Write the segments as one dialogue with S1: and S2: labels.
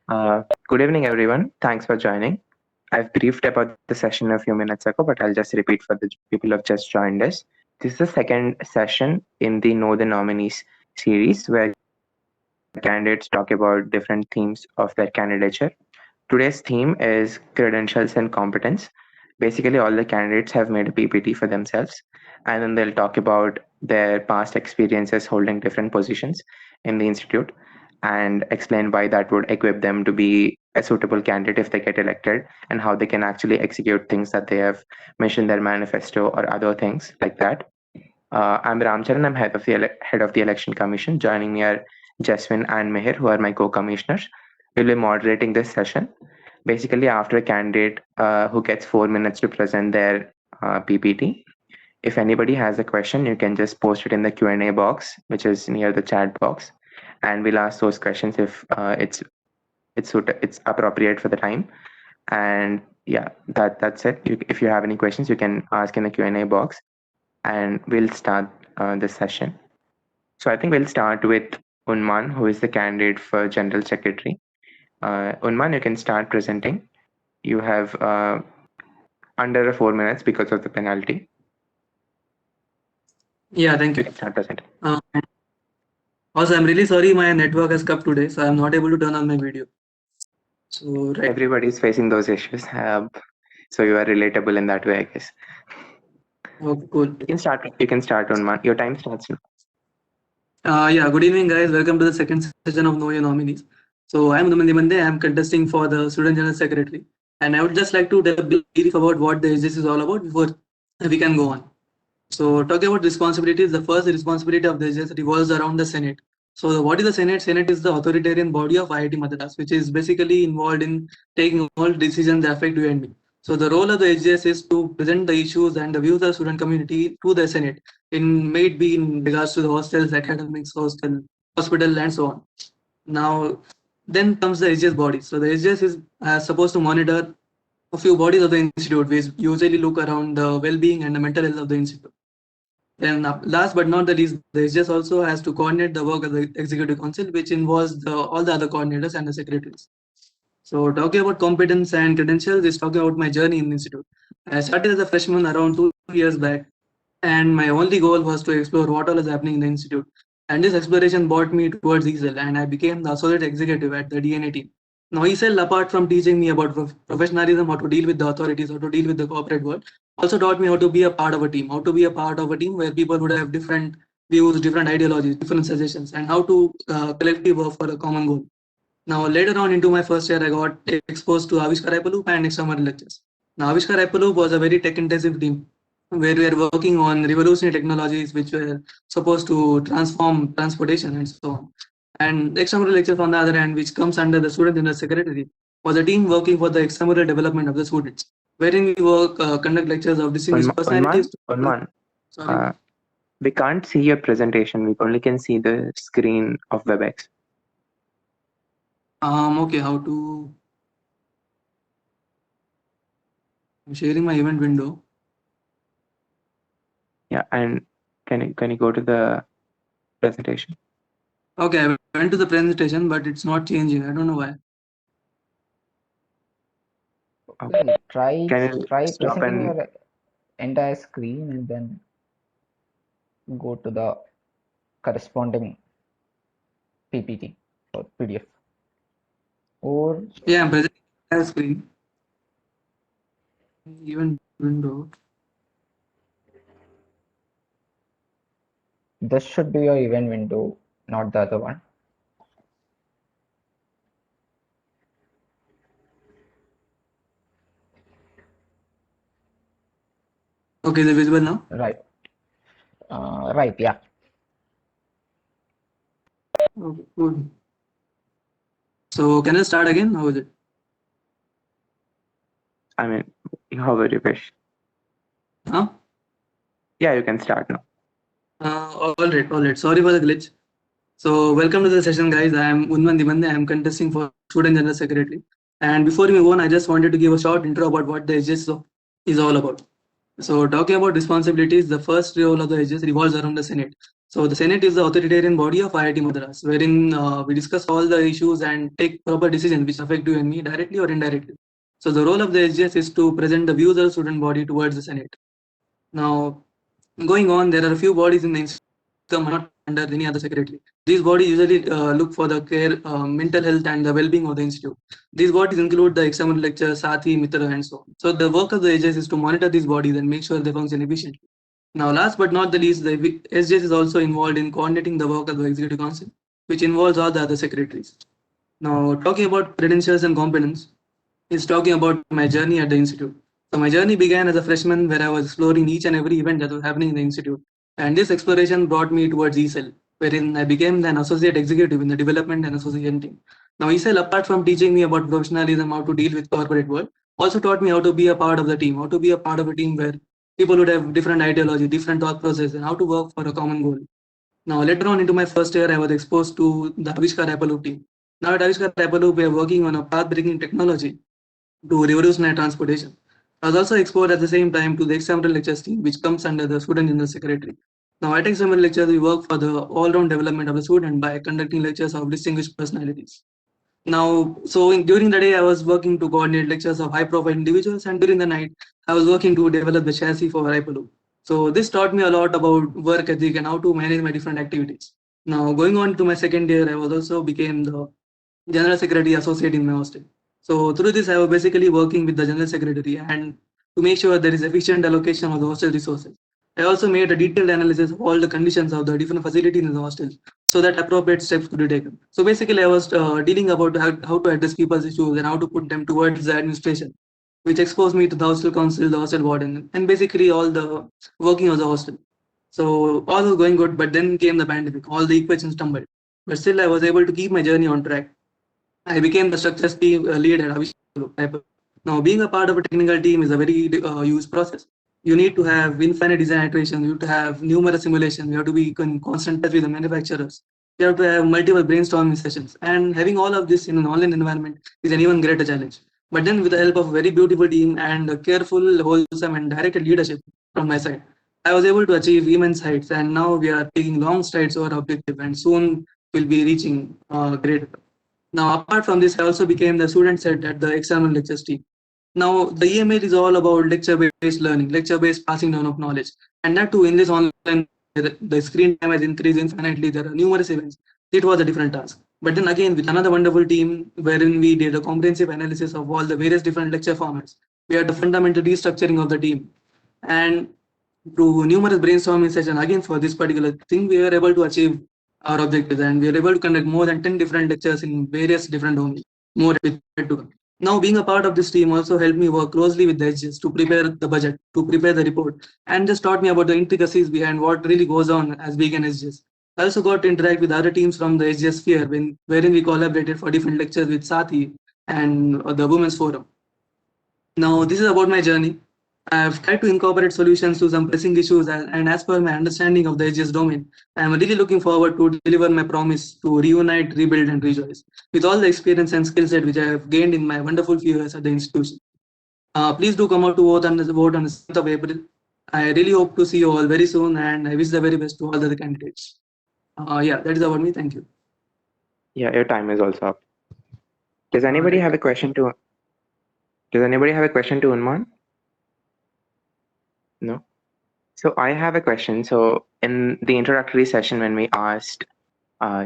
S1: Good evening, everyone. Thanks for joining. I've briefed about the session a few minutes ago, but I'll just repeat for the people who have just joined us. This is the second session in the Know the Nominees series where candidates talk about different themes of their candidature. Today's theme is credentials and competence. Basically, all the candidates have made a PPT for themselves, and then they'll talk about their past experiences holding different positions in the institute and explain why that would equip them to be a suitable candidate if they get elected, and how they can actually execute things that they have mentioned in their manifesto or other things like that. I'm Ramcharan. I'm head of the election commission. Joining me are Jaswin and Meher, who are my co-commissioners. We'll be moderating this session. Basically, after a candidate who gets 4 minutes to present their PPT, if anybody has a question, you can just post it in the Q&A box, which is near the chat box, and we'll ask those questions if it's appropriate for the time. And yeah, that's it. If you have any questions, you can ask in the Q&A box, and we'll start this session. So I think we'll start with Unman, who is the candidate for General Secretary. Unman, you can start presenting. You have under 4 minutes because of the penalty.
S2: Yeah, thank
S1: You
S2: you.
S1: can start presenting.
S2: Also, I'm really sorry my network has come today, so I'm not able to turn on my video. So, right.
S1: Everybody is facing those issues. So you are relatable in that way, I guess.
S2: Okay, cool.
S1: You can start, Unman. Your time starts now.
S2: Yeah, good evening, guys. Welcome to the second session of Know Your Nominees. So, I'm Numandi Mande. I'm contesting for the Student General Secretary. And I would just like to tell a brief about what the SGS is all about before we can go on. So, talking about responsibilities, the first responsibility of the SGS revolves around the Senate. So, what is the Senate? Senate is the authoritarian body of IIT Madras, which is basically involved in taking all decisions that affect you and me. So, the role of the SGS is to present the issues and the views of the student community to the Senate, may it be in regards to the hostels, academics, hospital, and so on. Now, then comes the SGS body. So, the SGS is supposed to monitor a few bodies of the institute, which usually look around the well-being and the mental health of the institute. Then last but not the least, the SGS also has to coordinate the work of the Executive Council, which involves all the other coordinators and the secretaries. So talking about competence and credentials is talking about my journey in the institute. I started as a freshman around 2 years back, and my only goal was to explore what all is happening in the institute. And this exploration brought me towards ESL, and I became the associate executive at the DNA team. Now, ESL, apart from teaching me about professionalism, how to deal with the authorities, how to deal with the corporate world, also taught me how to be a part of a team, where people would have different views, different ideologies, different suggestions, and how to collectively work for a common goal. Now, later on into my first year, I got exposed to Avishkar Hyperloop and external lectures. Now, Avishkar Hyperloop was a very tech-intensive team where we are working on revolutionary technologies which were supposed to transform transportation and so on. And extramural lectures, on the other hand, which comes under the Student General Secretary, was a team working for the extramural development of the students, wherein we conduct lectures of distinguished personalities.
S1: Unman,
S2: Sorry.
S1: we can't see your presentation. We only can see the screen of WebEx.
S2: Okay, how to? I'm sharing my event window.
S1: Yeah, and can you go to the presentation?
S2: Okay, I went to the presentation, but it's not changing. I don't know why.
S1: Okay.
S3: Try
S1: Can you stop
S3: presenting
S1: and
S3: your entire screen and then go to the corresponding PPT or PDF. Or
S2: Yeah, I'm presenting the screen. Event window.
S3: this should be your event window, not the other one.
S2: Okay, is it visible now?
S3: Right. Right, yeah.
S2: Okay, good. So can I start again? How is it?
S1: I mean, however you wish.
S2: Huh?
S1: Yeah, you can start now.
S2: All right. Sorry for the glitch. So welcome to the session, guys. I am Unman Dimande. I am contesting for Student General Secretary. And before we move on, I just wanted to give a short intro about what the SGS is all about. So talking about responsibilities, the first role of the SGS revolves around the Senate. So the Senate is the authoritarian body of IIT Madras, wherein we discuss all the issues and take proper decisions which affect you and me directly or indirectly. So the role of the SGS is to present the views of the student body towards the Senate. Now, going on, there are a few bodies in the institute not under any other secretary. These bodies usually look for the care, mental health, and the well-being of the institute. These bodies include the external lecture, Sati, Mitra, and so on. So the work of the SGS is to monitor these bodies and make sure they function efficiently. Now, last but not the least, the SGS is also involved in coordinating the work of the Executive Council, which involves all the other secretaries. Now, talking about credentials and competence, is talking about my journey at the institute. So my journey began as a freshman where I was exploring each and every event that was happening in the institute. And this exploration brought me towards ESEL, wherein I became an associate executive in the development and association team. Now ESEL, apart from teaching me about professionalism, how to deal with corporate world, also taught me how to be a part of the team, how to be a part of a team where people would have different ideology, different thought process, and how to work for a common goal. Now, later on into my first year, I was exposed to the Avishkar Hyperloop team. Now, at Avishkar Hyperloop, we are working on a path-breaking technology to revolutionize transportation. I was also exposed at the same time to the external lectures team, which comes under the Student General Secretary. Now, at external lectures, we work for the all-round development of the student by conducting lectures of distinguished personalities. Now, during the day, I was working to coordinate lectures of high-profile individuals, and during the night, I was working to develop the chassis for Hyperloop. So this taught me a lot about work ethic and how to manage my different activities. Now, going on to my second year, I was also became the general secretary associate in my hostel. So through this, I was basically working with the general secretary and to make sure there is efficient allocation of the hostel resources. I also made a detailed analysis of all the conditions of the different facilities in the hostel so that appropriate steps could be taken. So basically, I was dealing about how to address people's issues and how to put them towards the administration, which exposed me to the hostel council, the hostel warden, and basically all the working of the hostel. So all was going good, but then came the pandemic. All the equations stumbled, but still I was able to keep my journey on track. I became the structures team lead at Avishkar. Now, being a part of a technical team is a very huge process. You need to have infinite design iterations. You have to have numerous simulations. You have to be in constant touch with the manufacturers. You have to have multiple brainstorming sessions. And having all of this in an online environment is an even greater challenge. But then, with the help of a very beautiful team and a careful, wholesome, and directed leadership from my side, I was able to achieve immense heights. And now we are taking long strides over our objective, and soon we'll be reaching great. Now, apart from this, I also became the student set at the external lectures team. Now, the EML is all about lecture-based learning, lecture-based passing down of knowledge. And that too, in this online, the screen time has increased infinitely. There are numerous events. It was a different task. But then again, with another wonderful team, wherein we did a comprehensive analysis of all the various different lecture formats, we had the fundamental restructuring of the team. And through numerous brainstorming sessions, again, for this particular thing, we were able to achieve our objectives and we were able to conduct more than 10 different lectures in various different domains. More to come. Now, being a part of this team also helped me work closely with the edges to prepare the budget, to prepare the report, and just taught me about the intricacies behind what really goes on as being an SGS. I also got to interact with other teams from the SGS sphere, wherein we collaborated for different lectures with Sati and the Women's Forum. Now, this is about my journey. I've tried to incorporate solutions to some pressing issues, and as per my understanding of the edges domain, I'm really looking forward to deliver my promise to reunite, rebuild, and rejoice with all the experience and skill set which I have gained in my wonderful few years at the institution. Please do come out to vote on the 7th of April. I really hope to see you all very soon, and I wish the very best to all the other candidates. Yeah, that is about me. Thank you.
S1: Yeah, your time is also up. Does anybody have a question to? Does anybody have a question to Unman? No. So I have a question. So in the introductory session, when we asked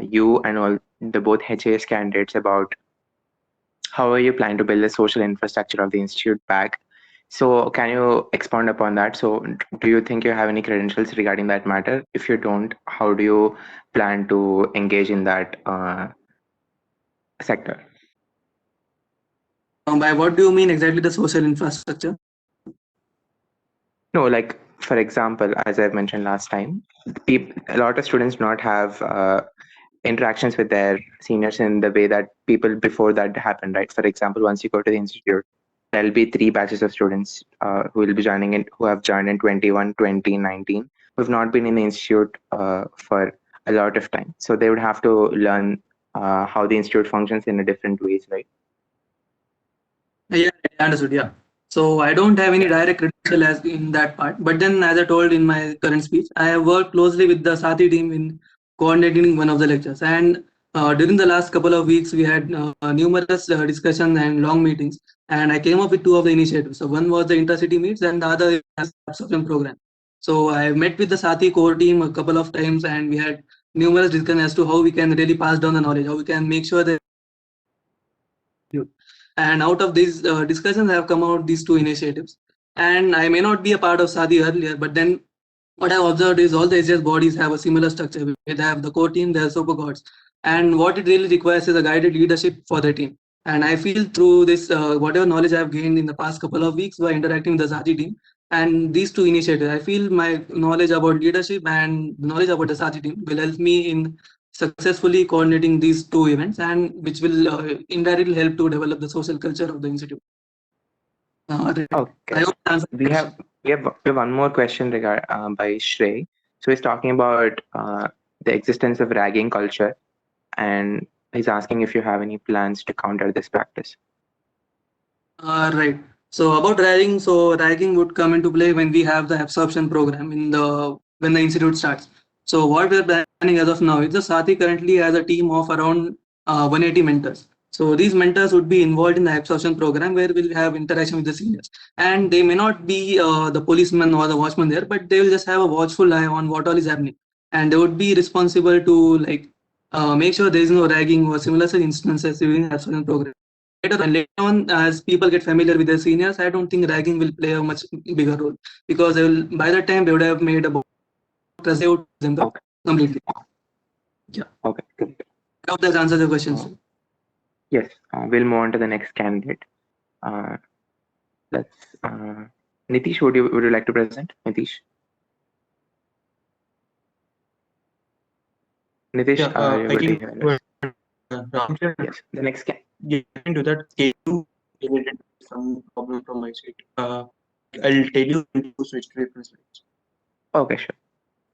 S1: you and all the both HAS candidates about how are you planning to build the social infrastructure of the institute back, so can you expound upon that? So do you think you have any credentials regarding that matter? If you don't, how do you plan to engage in that sector?
S2: By what do you mean exactly the social infrastructure?
S1: No, like for example, as I've mentioned last time, a lot of students do not have interactions with their seniors in the way that people before that happened, right? For example, once you go to the institute, there'll be 3 batches of students who will be joining in, who have joined in 21, 2019, who have not been in the institute for a lot of time. So they would have to learn how the institute functions in a different ways, right?
S2: Yeah, I understood. Yeah. So I don't have any direct credential as in that part. But then, as I told in my current speech, I have worked closely with the Sati team in coordinating one of the lectures. And during the last couple of weeks, we had numerous discussions and long meetings. And I came up with two of the initiatives. So one was the intercity meets, and the other is the absorption program. So I met with the Sati core team a couple of times, and we had numerous discussions as to how we can really pass down the knowledge, how we can make sure that. And out of these discussions have come out these two initiatives. And I may not be a part of Sadi earlier, but then what I've observed is all the SGS bodies have a similar structure. They have the core team, they have super gods. And what it really requires is a guided leadership for the team. And I feel through this, whatever knowledge I've gained in the past couple of weeks by interacting with the Sati team and these two initiatives, I feel my knowledge about leadership and knowledge about the Sati team will help me in successfully coordinating these two events, and which will indirectly help to develop the social culture of the institute. Right. I
S1: Okay.
S2: hope I answered the
S1: We
S2: question.
S1: have one more question by Shrey. So he's talking about the existence of ragging culture, and he's asking if you have any plans to counter this practice.
S2: Right. So about ragging, so ragging would come into play when we have the absorption program in the when the institute starts. So what we're planning as of now is the Sati currently has a team of around 180 mentors. So these mentors would be involved in the absorption program where we'll have interaction with the seniors, and they may not be the policeman or the watchman there, but they will just have a watchful eye on what all is happening, and they would be responsible to make sure there is no ragging or similar such instances during the absorption program. Later on, as people get familiar with their seniors, I don't think ragging will play a much bigger role, because they will, by that time they would have made about trust them
S1: Okay.
S2: completely. Yeah.
S1: Okay. Good.
S2: I hope that answers the question.
S1: Yes. We'll move on to the next candidate. Let's. Nitish, would you like to present? Nitish. Nitish,
S4: Yeah,
S1: are you
S4: I
S1: able to
S4: can
S1: hear us?
S4: Ramcharan,
S1: Yes. The next
S4: yeah, I can do that. Can you related to some problem from my side? I'll tell you when to switch to different slides.
S1: Okay, sure.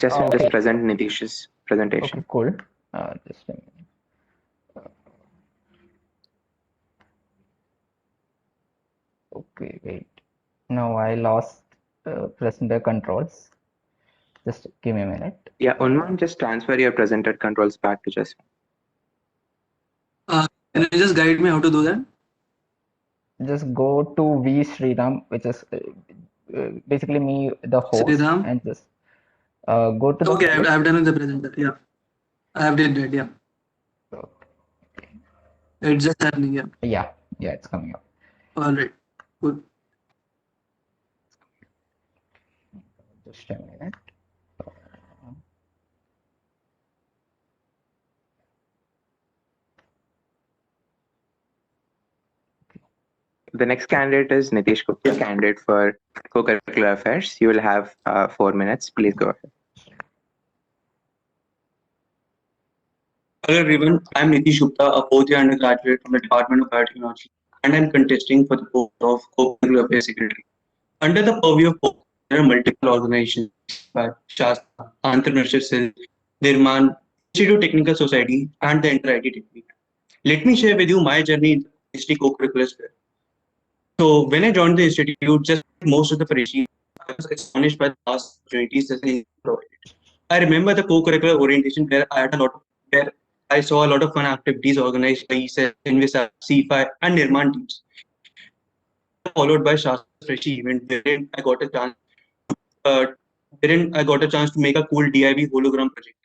S1: Just
S3: Okay.
S1: present Nitish's
S3: Okay,
S1: presentation.
S3: cool. Just a minute. Okay, wait. No, I lost presenter controls. Just give me a minute.
S1: Yeah, Unman, just transfer your presented controls back to just.
S2: Can you just guide me how to do that?
S3: Just go to V Sriram, which is basically me, the host,
S2: Sriram.
S3: and just go to the
S2: Okay,
S3: host.
S2: I've done with the presenter. Yeah, I have did that. Yeah,
S3: Okay.
S2: it's just happening. Yeah.
S3: Yeah, it's coming up.
S2: All right. Good.
S3: Just a minute.
S1: The next candidate is Nitish Gupta, candidate for co-curricular affairs. You will have 4 minutes. Please go ahead.
S4: Hello everyone, I'm Nitish Gupta, a fourth year undergraduate from the Department of Biotechnology, and I'm contesting for the post of Co-Curricular Affairs Secretary. Under the purview of co there are multiple organizations like Shastra, Entrepreneurship Cell, Nirman, Institute Technical Society, and the Inter-IT Technique. Let me share with you my journey in the PhD co-curricular sphere. So when I joined the institute, just like most of the freshie, I was astonished by the vast opportunities that they provided. I remember the co-curricular orientation where where I saw a lot of fun activities organized by ESET, Invisa, C5, and Nirman teams. Followed by Shastra's freshie event uh, wherein I got a chance to make a cool DIB hologram project.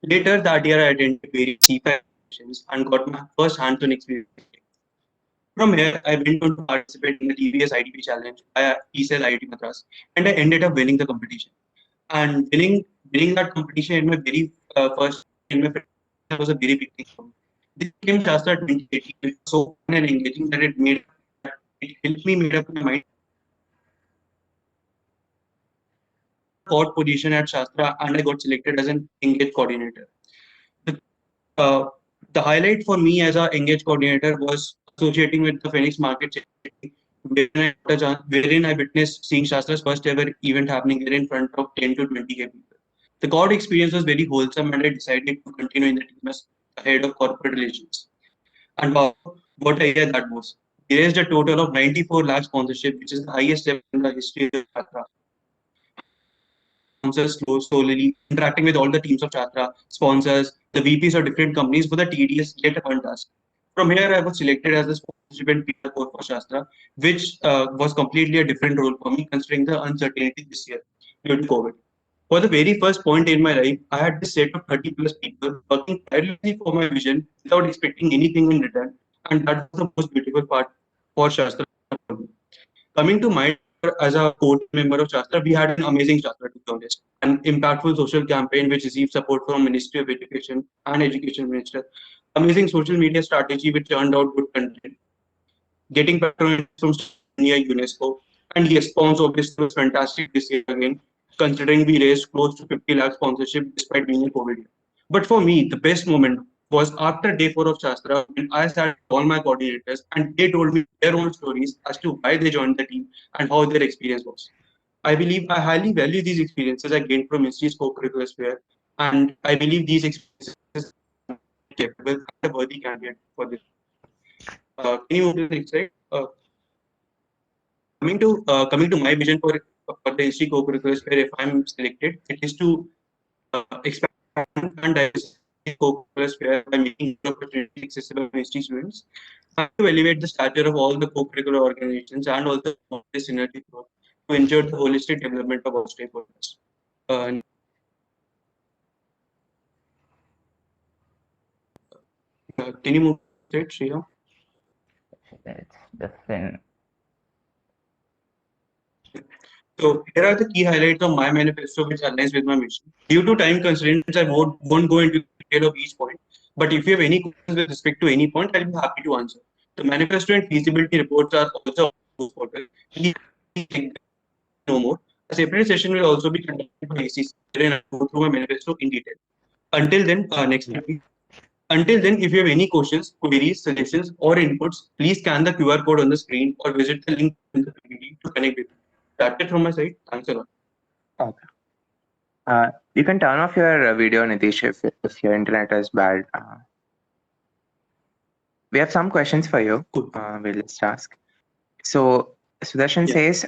S4: Later that year, I attended various C5 sessions and got my first hands-on experience. From here, I went on to participate in the TVS IDP challenge by ESL IIT Madras, and I ended up winning the competition. And winning that competition in my very first in my that was a very big thing for me. This became Shastra 2018. It was so fun and engaging that it helped me made up my mind. Fourth position at Shastra, and I got selected as an engage coordinator. The, uh, the highlight for me as an engage coordinator was associating with the Phoenix Market Charity, wherein I witnessed seeing Shastra's first ever event happening there in front of 10 to 20K people. The COD experience was very wholesome, and I decided to continue in the team as head of corporate relations. And wow, what a year that was! We raised a total of 94 lakh sponsorship, which is the highest level in the history of Chatra. Sponsors solely interacting with all the teams of Chatra, sponsors, the VPs of different companies for the TDS yet a fun task. From here, I was selected as the sponsorship and PR core for Shastra, which was completely a different role for me considering the uncertainty this year due to COVID. For the very first point in my life, I had this set of 30 plus people working tirelessly for my vision without expecting anything in return, and that was the most beautiful part for Shastra. Coming to my as a core member of Shastra, we had an amazing Shastra, to be honest. An impactful social campaign which received support from Ministry of Education and Education Minister. Amazing social media strategy which turned out good content. Getting patronage from near UNESCO. And yes, Spawns obviously was fantastic this year again, considering we raised close to 50 lakh sponsorship despite being in COVID. But for me, the best moment was after day 4 of Shastra when I sat with all my coordinators and they told me their own stories as to why they joined the team and how their experience was. I believe I highly value these experiences I gained from Institute's co-curricular sphere, and I believe these experiences are capable and a worthy candidate for this. Can you move to the next slide? Coming to my vision for the history co-curricular sphere, if I'm selected, it is to expand and diversify co-curricular sphere by making opportunities accessible to history students, and to elevate the stature of all the co-curricular organizations and also promote the synergy growth to ensure the holistic development of all stakeholders. Can you move to it, Sriram?
S3: It's just in.
S4: So here are the key highlights of my manifesto which aligns with my mission. Due to time constraints, I won't go into detail of each point. But if you have any questions with respect to any point, I'll be happy to answer. The manifesto and feasibility reports are also on portal. Please check them no more. A separate session will also be conducted by ACC wherein I go through my manifesto in detail. Until then, next slide, please. Until then, if you have any questions, queries, suggestions, or inputs, please scan the QR code on the screen or visit the link in the PPT to connect with me. That's it from my side. Thanks a lot.
S1: Okay. You can turn off your video, Nitish, if your internet is bad. We have some questions for you.
S4: Cool.
S1: We'll just ask. So Sudarshan
S4: Yeah.
S1: says,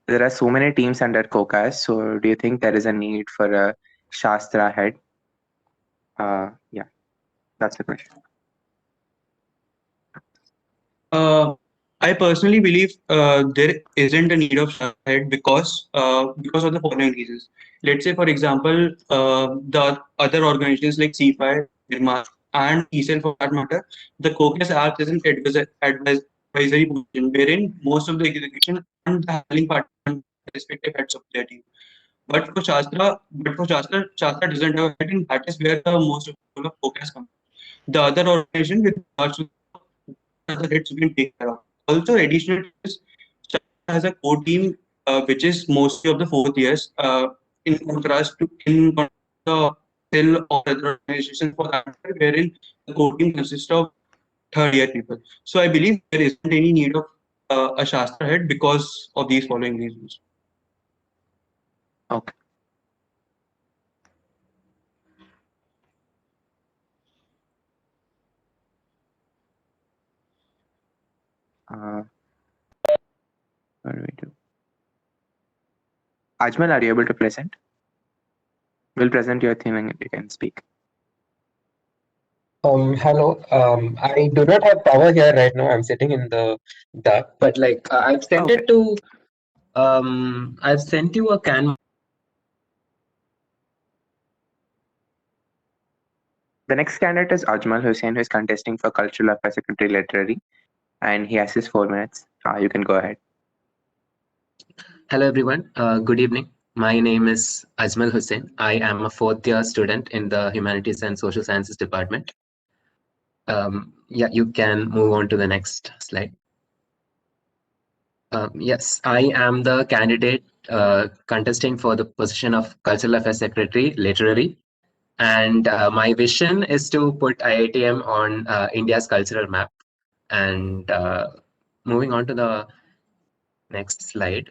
S1: there are so many teams under COCAS. So do you think there is a need for a Shastra head? Yeah, that's the question.
S4: I personally believe there isn't a need of head because of the following reasons. Let's say, for example, the other organizations like C5, IRMA, and ECEL for that matter, the COCAS acts as an advisory position wherein most of the execution and the handling part respective heads of their team. Shastra doesn't have a head, and that is where the most of the focus comes. The other organization with regards to the heads we can take care of. Also, additional to this, Shastra has a core team which is mostly of the 4th years. In contrast to the cell or other organizations for that, wherein the core team consists of 3rd year people. So I believe there isn't any need of a Shastra head because of these following reasons.
S1: Okay. What do we do? Ajmal, are you able to present? We'll present your theme and you can speak.
S5: Hello. I do not have power here right now. I'm sitting in the dark, but like I've sent
S1: Okay.
S5: it to. I've sent you a canvas.
S1: The next candidate is Ajmal Hussain, who is contesting for Cultural Affairs Secretary Literary, and he has his 4 minutes. You can go ahead.
S5: Hello, everyone. Good evening. My name is Ajmal Hussain. I am a 4th year student in the Humanities and Social Sciences department. Yeah, you can move on to the next slide. Yes, I am the candidate contesting for the position of Cultural Affairs Secretary Literary. And my vision is to put IITM on India's cultural map. And moving on to the next slide.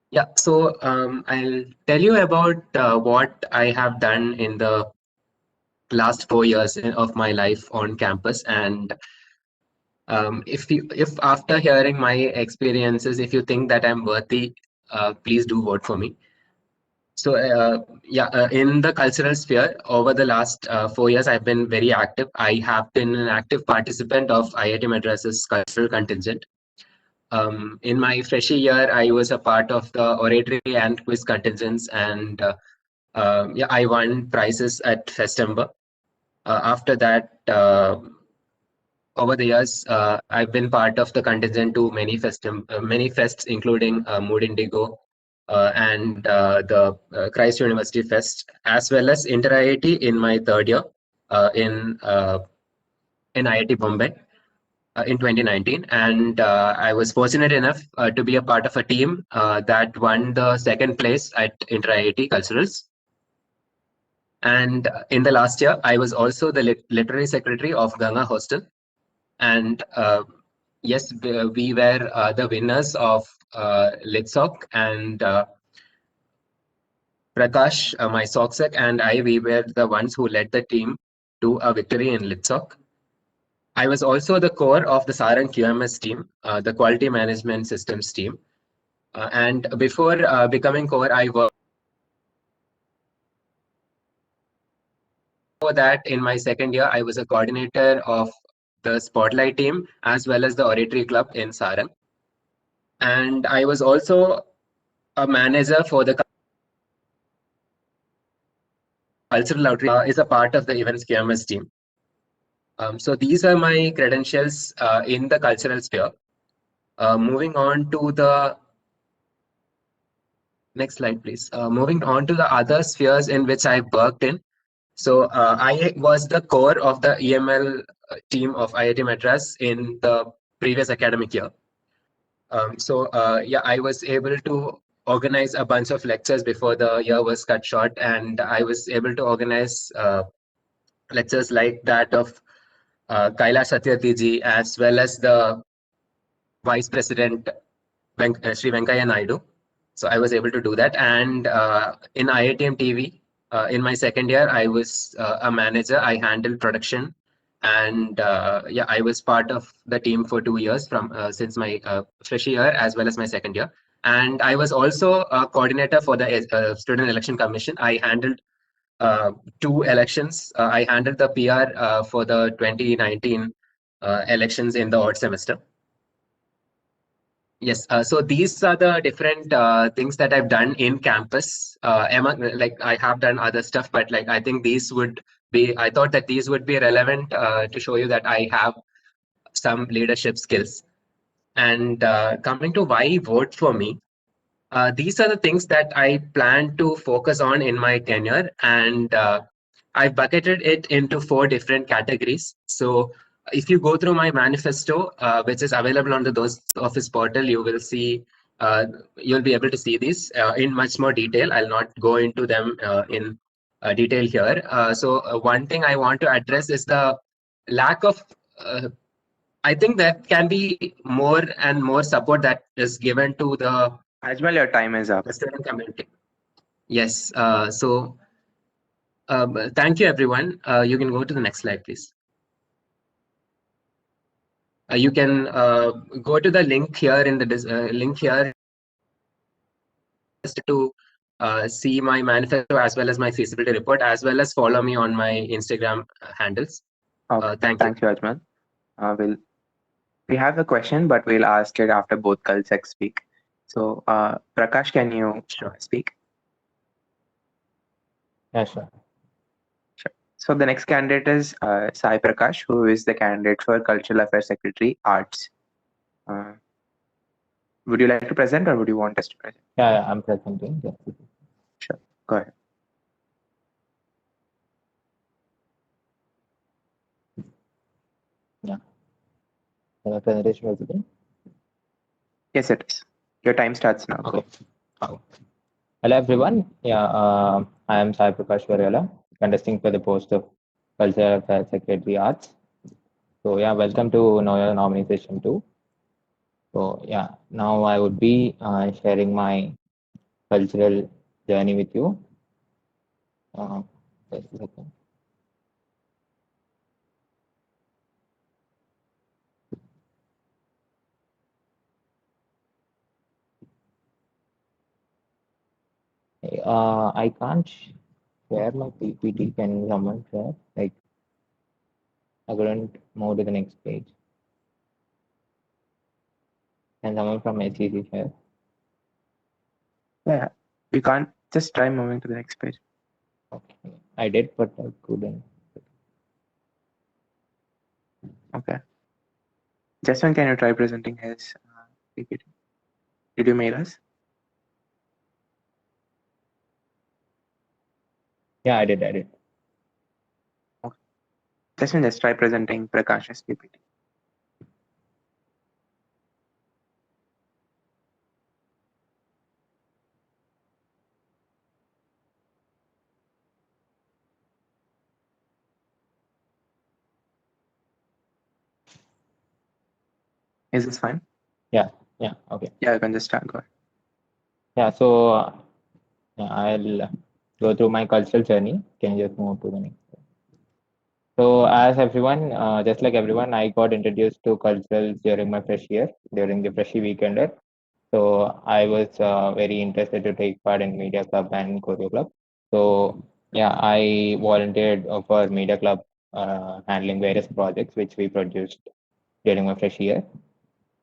S5: Yeah, so I'll tell you about what I have done in the last 4 years of my life on campus. And If after hearing my experiences, if you think that I'm worthy, please do vote for me. So in the cultural sphere, over the last 4 years, I've been very active. I have been an active participant of IIT Madras's cultural contingent. In my freshie year, I was a part of the oratory and quiz contingents, and I won prizes at Festember. After that, over the years, I've been part of the contingent to many fests, including Mood Indigo and the Christ University Fest, as well as Inter-IIT in my third year in IIT Bombay in 2019. And I was fortunate enough to be a part of a team that won the second place at Inter-IIT Culturals. And in the last year, I was also the literary secretary of Ganga Hostel. And yes, we were the winners of Litsoc, and Prakash, my Soksek, and we were the ones who led the team to a victory in Litsoc. I was also the core of the Sarang QMS team, the Quality Management Systems team. And before becoming core, I worked for that. In my second year, I was a coordinator of the Spotlight team as well as the Oratory Club in Sarang. And I was also a manager for the cultural outreach, is a part of the events QMS team. So these are my credentials in the cultural sphere. Moving on to the next slide, please. Moving on to the other spheres in which I worked in. So I was the core of the EML team of IIT Madras in the previous academic year. I was able to organize a bunch of lectures before the year was cut short, and I was able to organize lectures like that of Kailash Satyarthi ji, as well as the Vice President Sri Venkaya Naidu. So I was able to do that. And in IITM TV, in my second year, I was a manager. I handled production. And I was part of the team for 2 years from since my freshie year as well as my second year. And I was also a coordinator for the Student Election Commission. I handled 2 elections. I handled the PR for the 2019 elections in the odd semester. Yes, so these are the different things that I've done in campus. Like I have done other stuff, but like I think these would be, I thought that these would be relevant to show you that I have some leadership skills. And coming to why vote for me, these are the things that I plan to focus on in my tenure, and I've bucketed it into 4 different categories. So if you go through my manifesto, which is available on the Those Office portal, you will see, you'll be able to see these in much more detail. I'll not go into them in detail here. One thing I want to address is the lack of, I think that can be more and more support that is given to the
S1: Ajmal, your time is up.
S5: student community. Yes, thank you, everyone. You can go to the next slide, please. You can go to the link here in the link here just to see my manifesto as well as my feasibility report, as well as follow me on my Instagram handles. Thank you.
S1: Thank you, Ajmal. We have a question, but we'll ask it after both Kalsek speak. So, Prakash, can you speak?
S3: Yeah, sure.
S1: So the next candidate is Sai Prakash, who is the candidate for Cultural Affairs Secretary, Arts. Would you like to present, or would you want us to present?
S3: Yeah, I'm presenting. Yes.
S1: Sure, go ahead.
S3: Yeah. The presentation was again?
S1: Yes, it is. Your time starts now.
S3: Okay. Hello, everyone. Yeah, I am Sai Prakash Varela, contesting for the post of Cultural Affairs Secretary, Arts. So yeah, welcome to your nominee session 2. So yeah, now I would be sharing my cultural journey with you. Just a second. I can't share my PPT. Can someone share? Like, I couldn't move to the next page. Can someone from SEC share?
S1: Yeah, you can't just try moving to the next page.
S3: Okay. I did, but I couldn't.
S1: Okay. Jasmine, can you try presenting his PPT? Did you mail us?
S3: Yeah, I did.
S1: Jasmine, just try presenting Prakash's PPT. Is this fine?
S3: Yeah, okay.
S1: Yeah, you can just start. Go ahead.
S3: Yeah, so I'll go through my cultural journey. Can you just move to the next? So, as everyone, just like everyone, I got introduced to culturals during my fresh year, during the Freshie Weekender. So, I was very interested to take part in Media Club and Choreo Club. So, yeah, I volunteered for Media Club, handling various projects which we produced during my fresh year.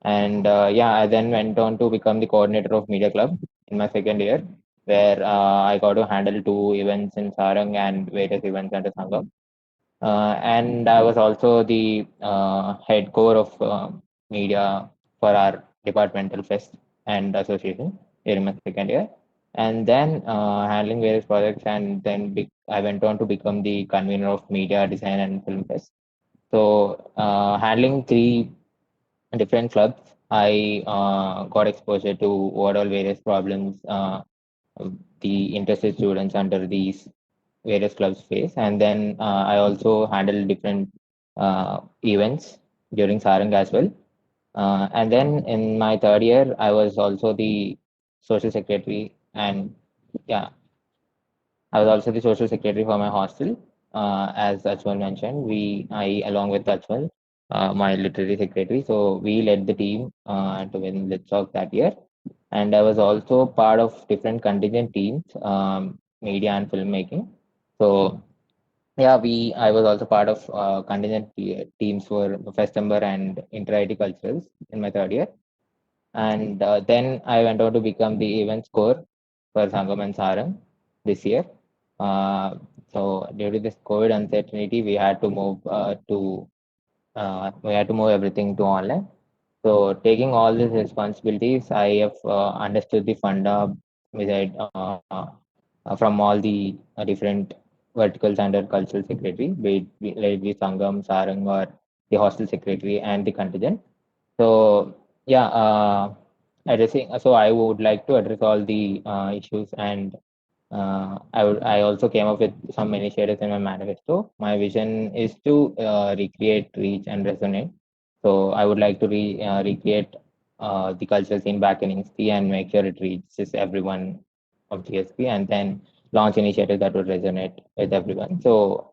S3: And yeah, I then went on to become the coordinator of Media Club in my second year, where I got to handle 2 events in Sarang and various events under Sangam. And I was also the head core of media for our departmental fest and association during my second year. And then handling various projects, and then I went on to become the convener of media design and film fest. So handling 3 different clubs, I got exposure to what all various problems the interested students under these various clubs face. And then I also handled different events during Sarang as well. And then in my third year, I was also the social secretary. And yeah, I was also the social secretary for my hostel. As Ajmal mentioned, I along with Ajmal, my literary secretary, so we led the team to win Litsock that year. And I was also part of different contingent teams, media and filmmaking. So yeah, I was also part of contingent teams for Festember and Inter-IT Culturals in my third year. And then I went on to become the event score for Sangam and Sarang this year. So due to this COVID uncertainty, we had to move everything to online. So taking all these responsibilities, I have understood the funda beside from all the different verticals under cultural secretary, be it Sangam, Sarang, or the hostel secretary and the contingent. So yeah, addressing. So I would like to address all the issues, and I also came up with some initiatives in my manifesto. My vision is to recreate, reach, and resonate. So I would like to recreate the cultural scene back in INSTI and make sure it reaches everyone of GSP, and then launch initiatives that would resonate with everyone. So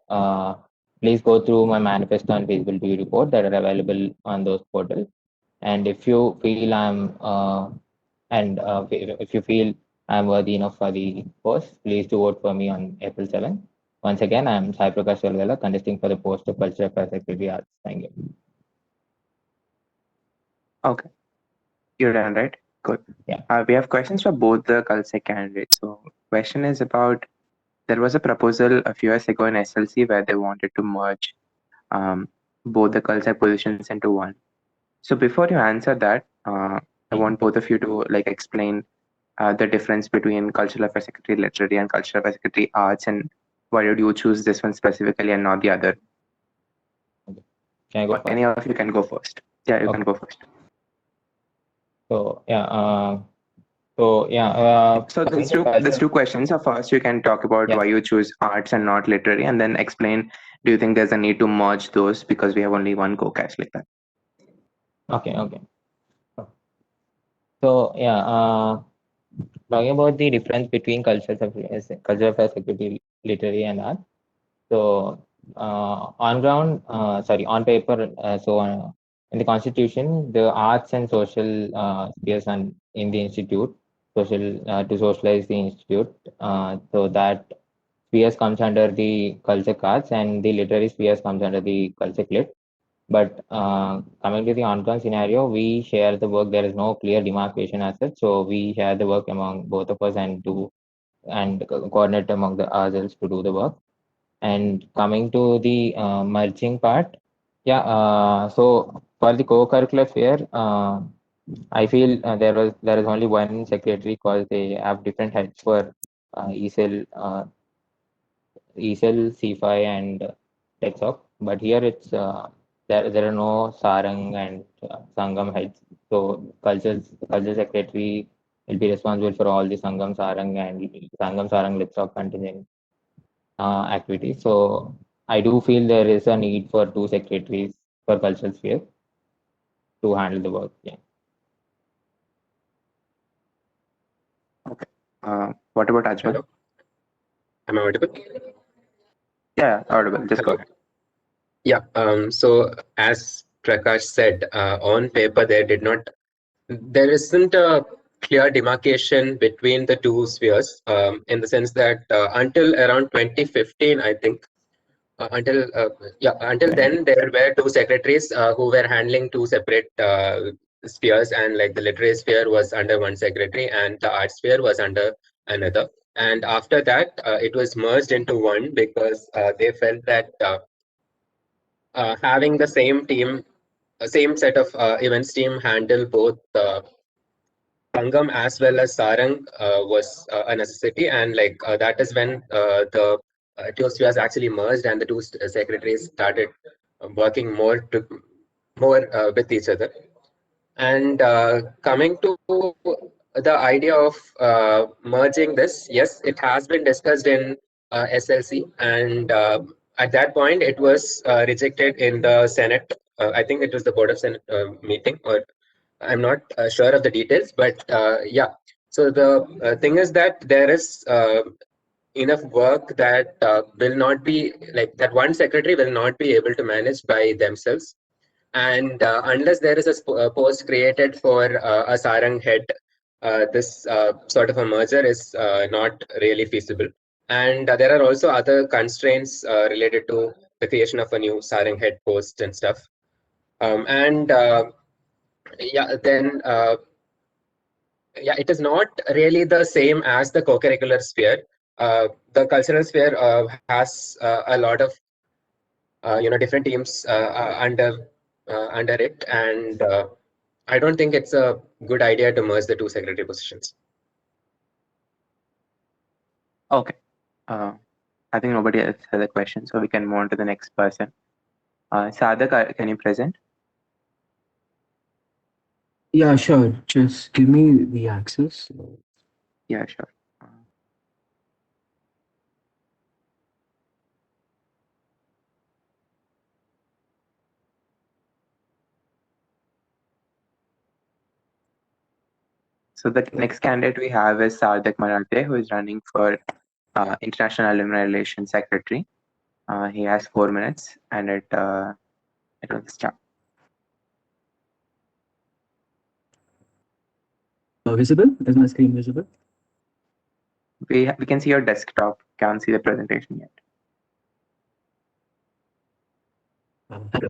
S3: please go through my manifesto and feasibility report that are available on those portals. And if you feel if you feel I'm worthy enough for the post, please do vote for me on April 7th. Once again, I'm Sai Prakash Solvela, contesting for the post of Culture Affairs Secretary Arts. Thank you.
S1: Okay, you're done, right? Good.
S3: Yeah.
S1: We have questions for both the Culsec candidates. So, question is about there was a proposal a few years ago in SLC where they wanted to merge both the Culsec positions into one. So, before you answer that, I want both of you to explain the difference between Cultural Affairs Secretary Literary and Cultural Affairs Secretary Arts, and why did you choose this one specifically and not the other?
S3: Okay. Can I go first?
S1: Any of you can go first. Yeah, you can go first.
S3: So yeah.
S1: So there's two questions. So first, you can talk about why you choose arts and not literary, and then explain. Do you think there's a need to merge those because we have only one co-cash like that?
S3: Okay. So yeah, talking about the difference between cultural affairs secretary, literary, and art. So on paper, in the constitution, the arts and social spheres and in the institute to socialize the institute. So that spheres comes under the culture cards and the literary spheres comes under the culture clit. But coming to the on-ground scenario, we share the work. There is no clear demarcation as such, so we share the work among both of us and coordinate among ourselves to do the work. And coming to the merging part, yeah. So for the co-curricular sphere, I feel there is only one secretary because they have different heads for ESL, CFI, and TechSoc. But here there are no Sarang and Sangam heads. So culture secretary will be responsible for all the Sangam Sarang TechSoc contingent activities. So I do feel there is a need for two secretaries for cultural sphere to handle the work. Yeah.
S1: Okay. What about Ajmal?
S5: Hello? Am I audible?
S1: Yeah, audible. Just go
S5: Hello?
S1: ahead.
S5: Yeah. So as Prakash said, on paper there isn't a clear demarcation between the two spheres, in the sense that until around 2015, I think, until then there were two secretaries who were handling two separate spheres, and like the literary sphere was under one secretary and the art sphere was under another. And after that, it was merged into one because they felt that having the same team, same set of events team handle both Sangam as well as Sarang was a necessity, and like that is when the two spheres actually merged, and the two secretaries started working more with each other. And coming to the idea of merging this, yes, it has been discussed in SLC, and at that point, it was rejected in the Senate. I think it was the Board of Senate meeting, or I'm not sure of the details, but yeah. So the thing is that there is enough work that will not be like that. One secretary will not be able to manage by themselves, and unless there is a post created for a Sarang head, this sort of a merger is not really feasible. And there are also other constraints related to the creation of a new Sarang head post and stuff. And yeah, then yeah, it is not really the same as the co-curricular sphere. The cultural sphere has a lot of different teams under it, and I don't think it's a good idea to merge the two secretary positions.
S1: Okay. I think nobody else has a question, so we can move on to the next person. Sadak, can you present?
S6: Yeah, sure. Just give me the access.
S1: Yeah, sure. So the next candidate we have is Sadak Marathe, who is running for International Alumni Relations Secretary. He has 4 minutes, and it will start.
S6: Visible? Is my screen visible?
S1: We can see your desktop. Can't see the presentation yet.
S6: Hello.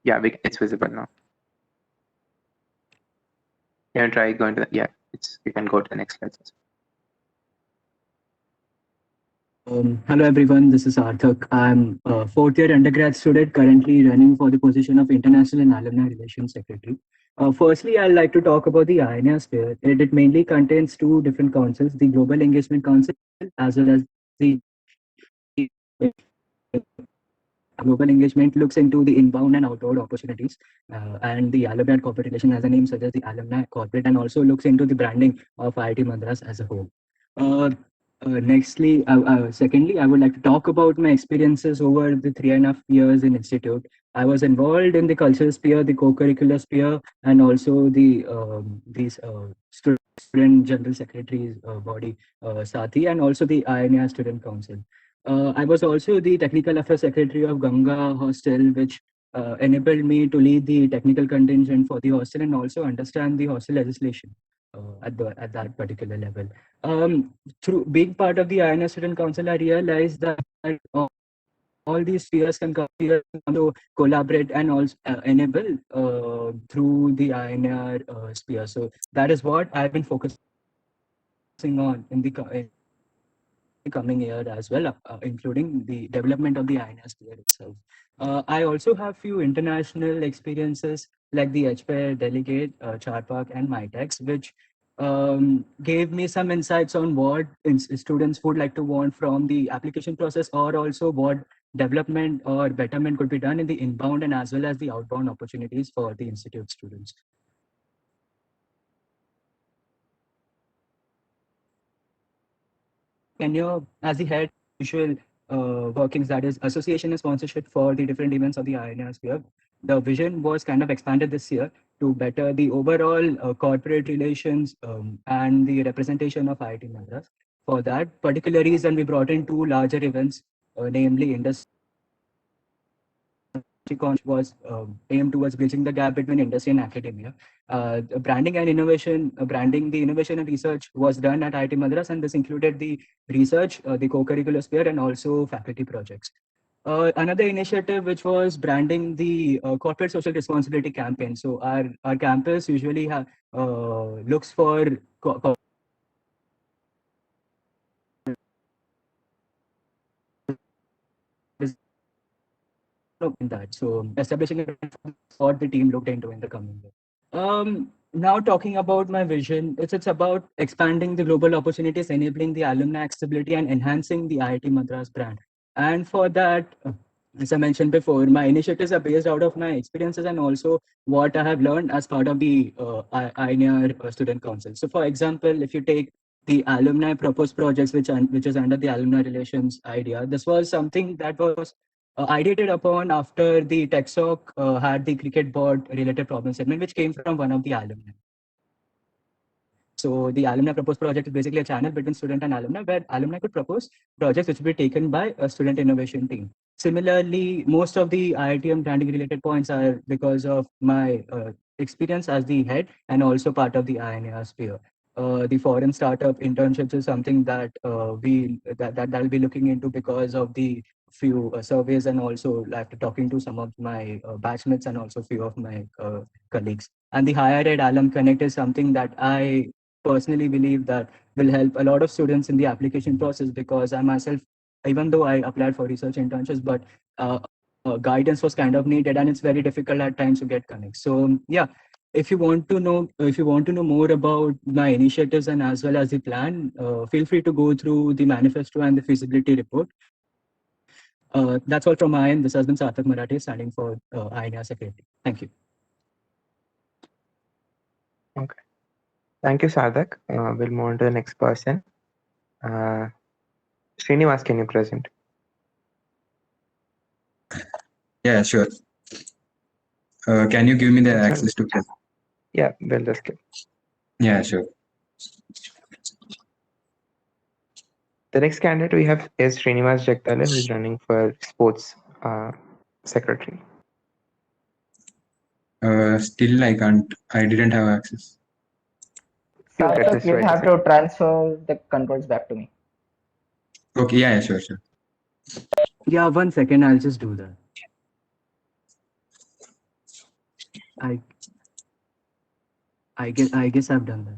S1: Yeah, it's visible now. Can you try going to the, yeah? You can go to the next slide.
S6: Hello everyone, this is Arthak. I'm a fourth year undergrad student currently running for the position of International and Alumni Relations Secretary. Firstly, I'd like to talk about the INA sphere. It mainly contains two different councils, the Global Engagement Council as well as the Global Engagement looks into the inbound and outbound opportunities, and the alumni corporate relation, as the name suggests, the alumni corporate, and also looks into the branding of IIT Madras as a whole. Secondly, I would like to talk about my experiences over the 3.5 years in institute. I was involved in the cultural sphere, the co-curricular sphere, and also the student general secretary's body, Sati, and also the INA student council. I was also the technical affairs secretary of Ganga Hostel, which enabled me to lead the technical contingent for the hostel and also understand the hostel legislation. at that particular level. Through being part of the INR Student Council, I realized that all these spheres can come to collaborate and also enable through the INR sphere. So that is what I've been focusing on in the coming year as well, including the development of the INR sphere itself. I also have few international experiences like the HPAIR delegate, Charpak and MyTex, which gave me some insights on what students would like to want from the application process, or also what development or betterment could be done in the inbound and as well as the outbound opportunities for the institute students. Tenure as the head usual workings, that is association and sponsorship for the different events of the INR sphere. The vision was kind of expanded this year to better the overall corporate relations and the representation of IIT Madras. For that particular reason, we brought in two larger events, namely Industry Conch was aimed towards bridging the gap between industry and academia. Branding and innovation, branding the innovation and research was done at IIT Madras, and this included the research, the co-curricular sphere, and also faculty projects. Another initiative which was branding the corporate social responsibility campaign. So our campus usually looks for in that. So establishing a what the team looked into in the coming year. Now talking about my vision, it's about expanding the global opportunities, enabling the alumni accessibility, and enhancing the IIT Madras brand. And for that, as I mentioned before, my initiatives are based out of my experiences and also what I have learned as part of the INR Student Council. So, for example, if you take the alumni proposed projects, which is under the alumni relations idea, this was something that was ideated upon after the TechSoc had the cricket board related problem segment, which came from one of the alumni. So the alumni proposed project is basically a channel between student and alumni, where alumni could propose projects which will be taken by a student innovation team. Similarly, most of the IITM branding related points are because of my experience as the head and also part of the INAR sphere. The foreign startup internships is something that I'll be looking into because of the few surveys, and also after talking to some of my batchmates and also few of my colleagues. And the higher ed alum connect is something that I personally believe that will help a lot of students in the application process, because I myself, even though I applied for research internships, but guidance was kind of needed, and it's very difficult at times to get connects. So yeah, if you want to know more about my initiatives and as well as the plan, feel free to go through the manifesto and the feasibility report. That's all from my end. This has been Sarthak Marathi, standing for INR Secretary. Thank you.
S1: Okay. Thank you, Sarthak. We'll move on to the next person. Srinivas, can you present?
S7: Yeah, sure. Can you give me the access to present?
S1: Yeah, we'll just give.
S7: Yeah, sure.
S1: The next candidate we have is Srinivas Jagdale, who is running for sports secretary.
S7: Still, I didn't have access.
S8: Sarthak, you have to transfer the controls back to me.
S7: Okay, yeah, sure.
S6: Yeah, 1 second, I'll just do that. I guess I've done that.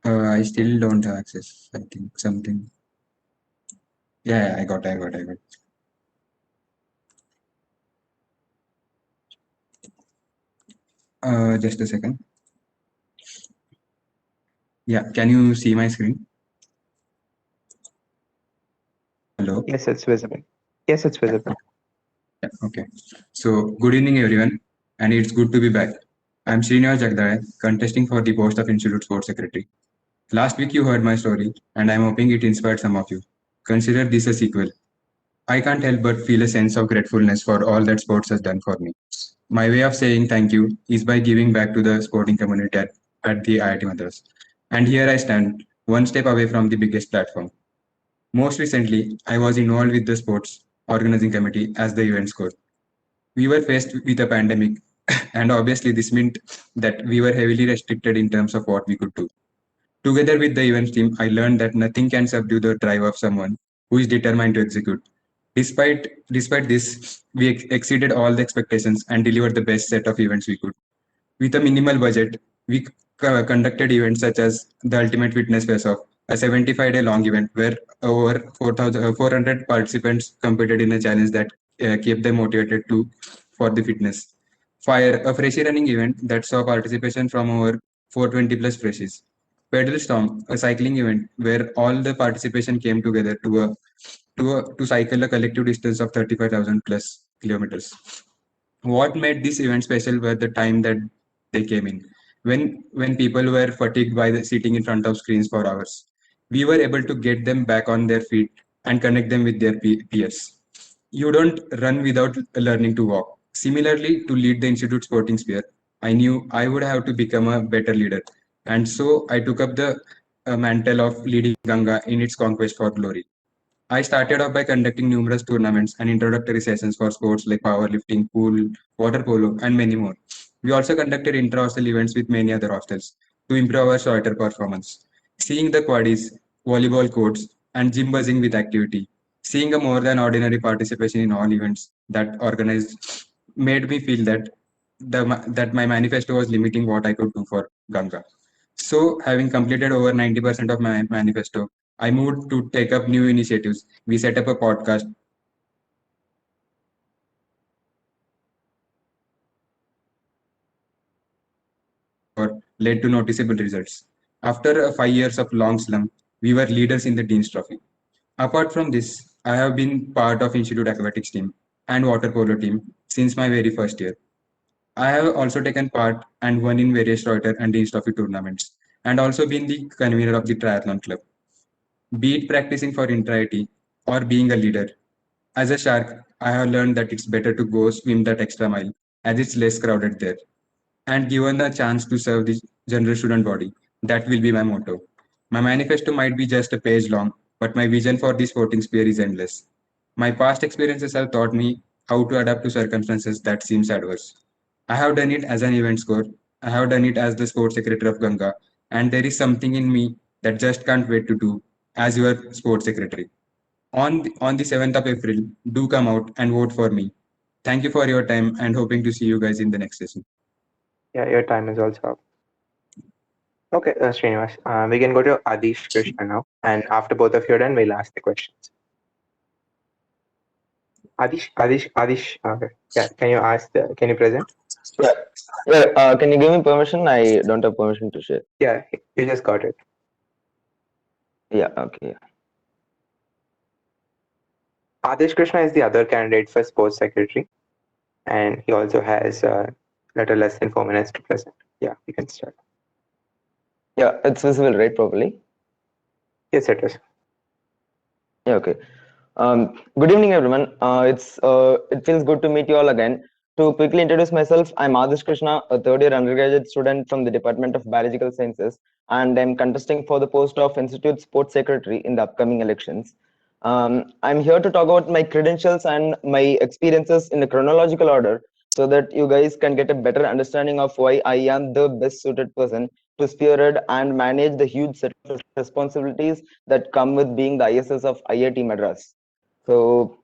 S7: I still don't have access. I think something. Yeah, I got. Just a second. Yeah, can you see my screen? Hello?
S1: Yes, it's visible. Yes, it's visible.
S7: Yeah, okay. So, good evening, everyone, and it's good to be back. I'm Srinivas Jagdale, contesting for the post of Institute Sports Secretary. Last week, you heard my story, and I'm hoping it inspired some of you. Consider this a sequel. I can't help but feel a sense of gratefulness for all that sports has done for me. My way of saying thank you is by giving back to the sporting community at the IIT Madras. And here I stand, one step away from the biggest platform. Most recently, I was involved with the sports organizing committee as the events coach. We were faced with a pandemic, and obviously, this meant that we were heavily restricted in terms of what we could do. Together with the events team, I learned that nothing can subdue the drive of someone who is determined to execute. Despite this, we exceeded all the expectations and delivered the best set of events we could. With a minimal budget, we conducted events such as the Ultimate Fitness Face Off, a 75-day long event where over 400 participants competed in a challenge that kept them motivated to for the fitness. Fire, a freshy running event that saw participation from over 420 plus freshies. Pedal Storm, a cycling event where all the participation came together to cycle a collective distance of 35,000 plus kilometers. What made this event special were the time that they came in. When people were fatigued by sitting in front of screens for hours, we were able to get them back on their feet and connect them with their peers. You don't run without learning to walk. Similarly, to lead the institute sporting sphere, I knew I would have to become a better leader, and so I took up the mantle of leading Ganga in its conquest for glory. I started off by conducting numerous tournaments and introductory sessions for sports like powerlifting, pool, water polo, and many more. We also conducted intra-hostel events with many other hostels to improve our shorter performance. Seeing the quaddies, volleyball courts, and gym buzzing with activity, seeing a more than ordinary participation in all events that organized made me feel that my manifesto was limiting what I could do for Ganga. So, having completed over 90% of my manifesto, I moved to take up new initiatives. We set up a podcast or led to noticeable results. After 5 years of long slump, we were leaders in the Dean's Trophy. Apart from this, I have been part of Institute Acrobatics team and water polo team since my very first year. I have also taken part and won in various Reuter and Dean's Trophy tournaments and also been the convener of the triathlon club. Be it practicing for intra-IT or being a leader, as a shark, I have learned that it's better to go swim that extra mile as it's less crowded there. And given the chance to serve the general student body, that will be my motto. My manifesto might be just a page long, but my vision for the sporting sphere is endless. My past experiences have taught me how to adapt to circumstances that seems adverse. I have done it as an event scorer, I have done it as the sports secretary of Ganga, and there is something in me that just can't wait to do as your sports secretary. On the 7th of April, do come out and vote for me. Thank you for your time and hoping to see you guys in the next session.
S1: Yeah, your time is also up. Okay, Srinivas, we can go to Adish Krishna now, and after both of you are done, we'll ask the questions. Adish. Okay. Yeah, can you present?
S9: Yeah, yeah. Can you give me permission? I don't have permission to share.
S1: Yeah, you just got it.
S9: Yeah, okay.
S1: Adish Krishna is the other candidate for sports secretary, and he also has little less than 4 minutes to present. Yeah, you can start.
S9: Yeah, it's visible, right? Properly.
S1: Yes, it is.
S9: Yeah, okay. Good evening, everyone. It feels good to meet you all again. To quickly introduce myself, I'm Adish Krishna, a third-year undergraduate student from the Department of Biological Sciences, and I'm contesting for the post of Institute Sports Secretary in the upcoming elections. I'm here to talk about my credentials and my experiences in the chronological order so that you guys can get a better understanding of why I am the best suited person to spearhead and manage the huge set of responsibilities that come with being the ISS of IIT Madras. So,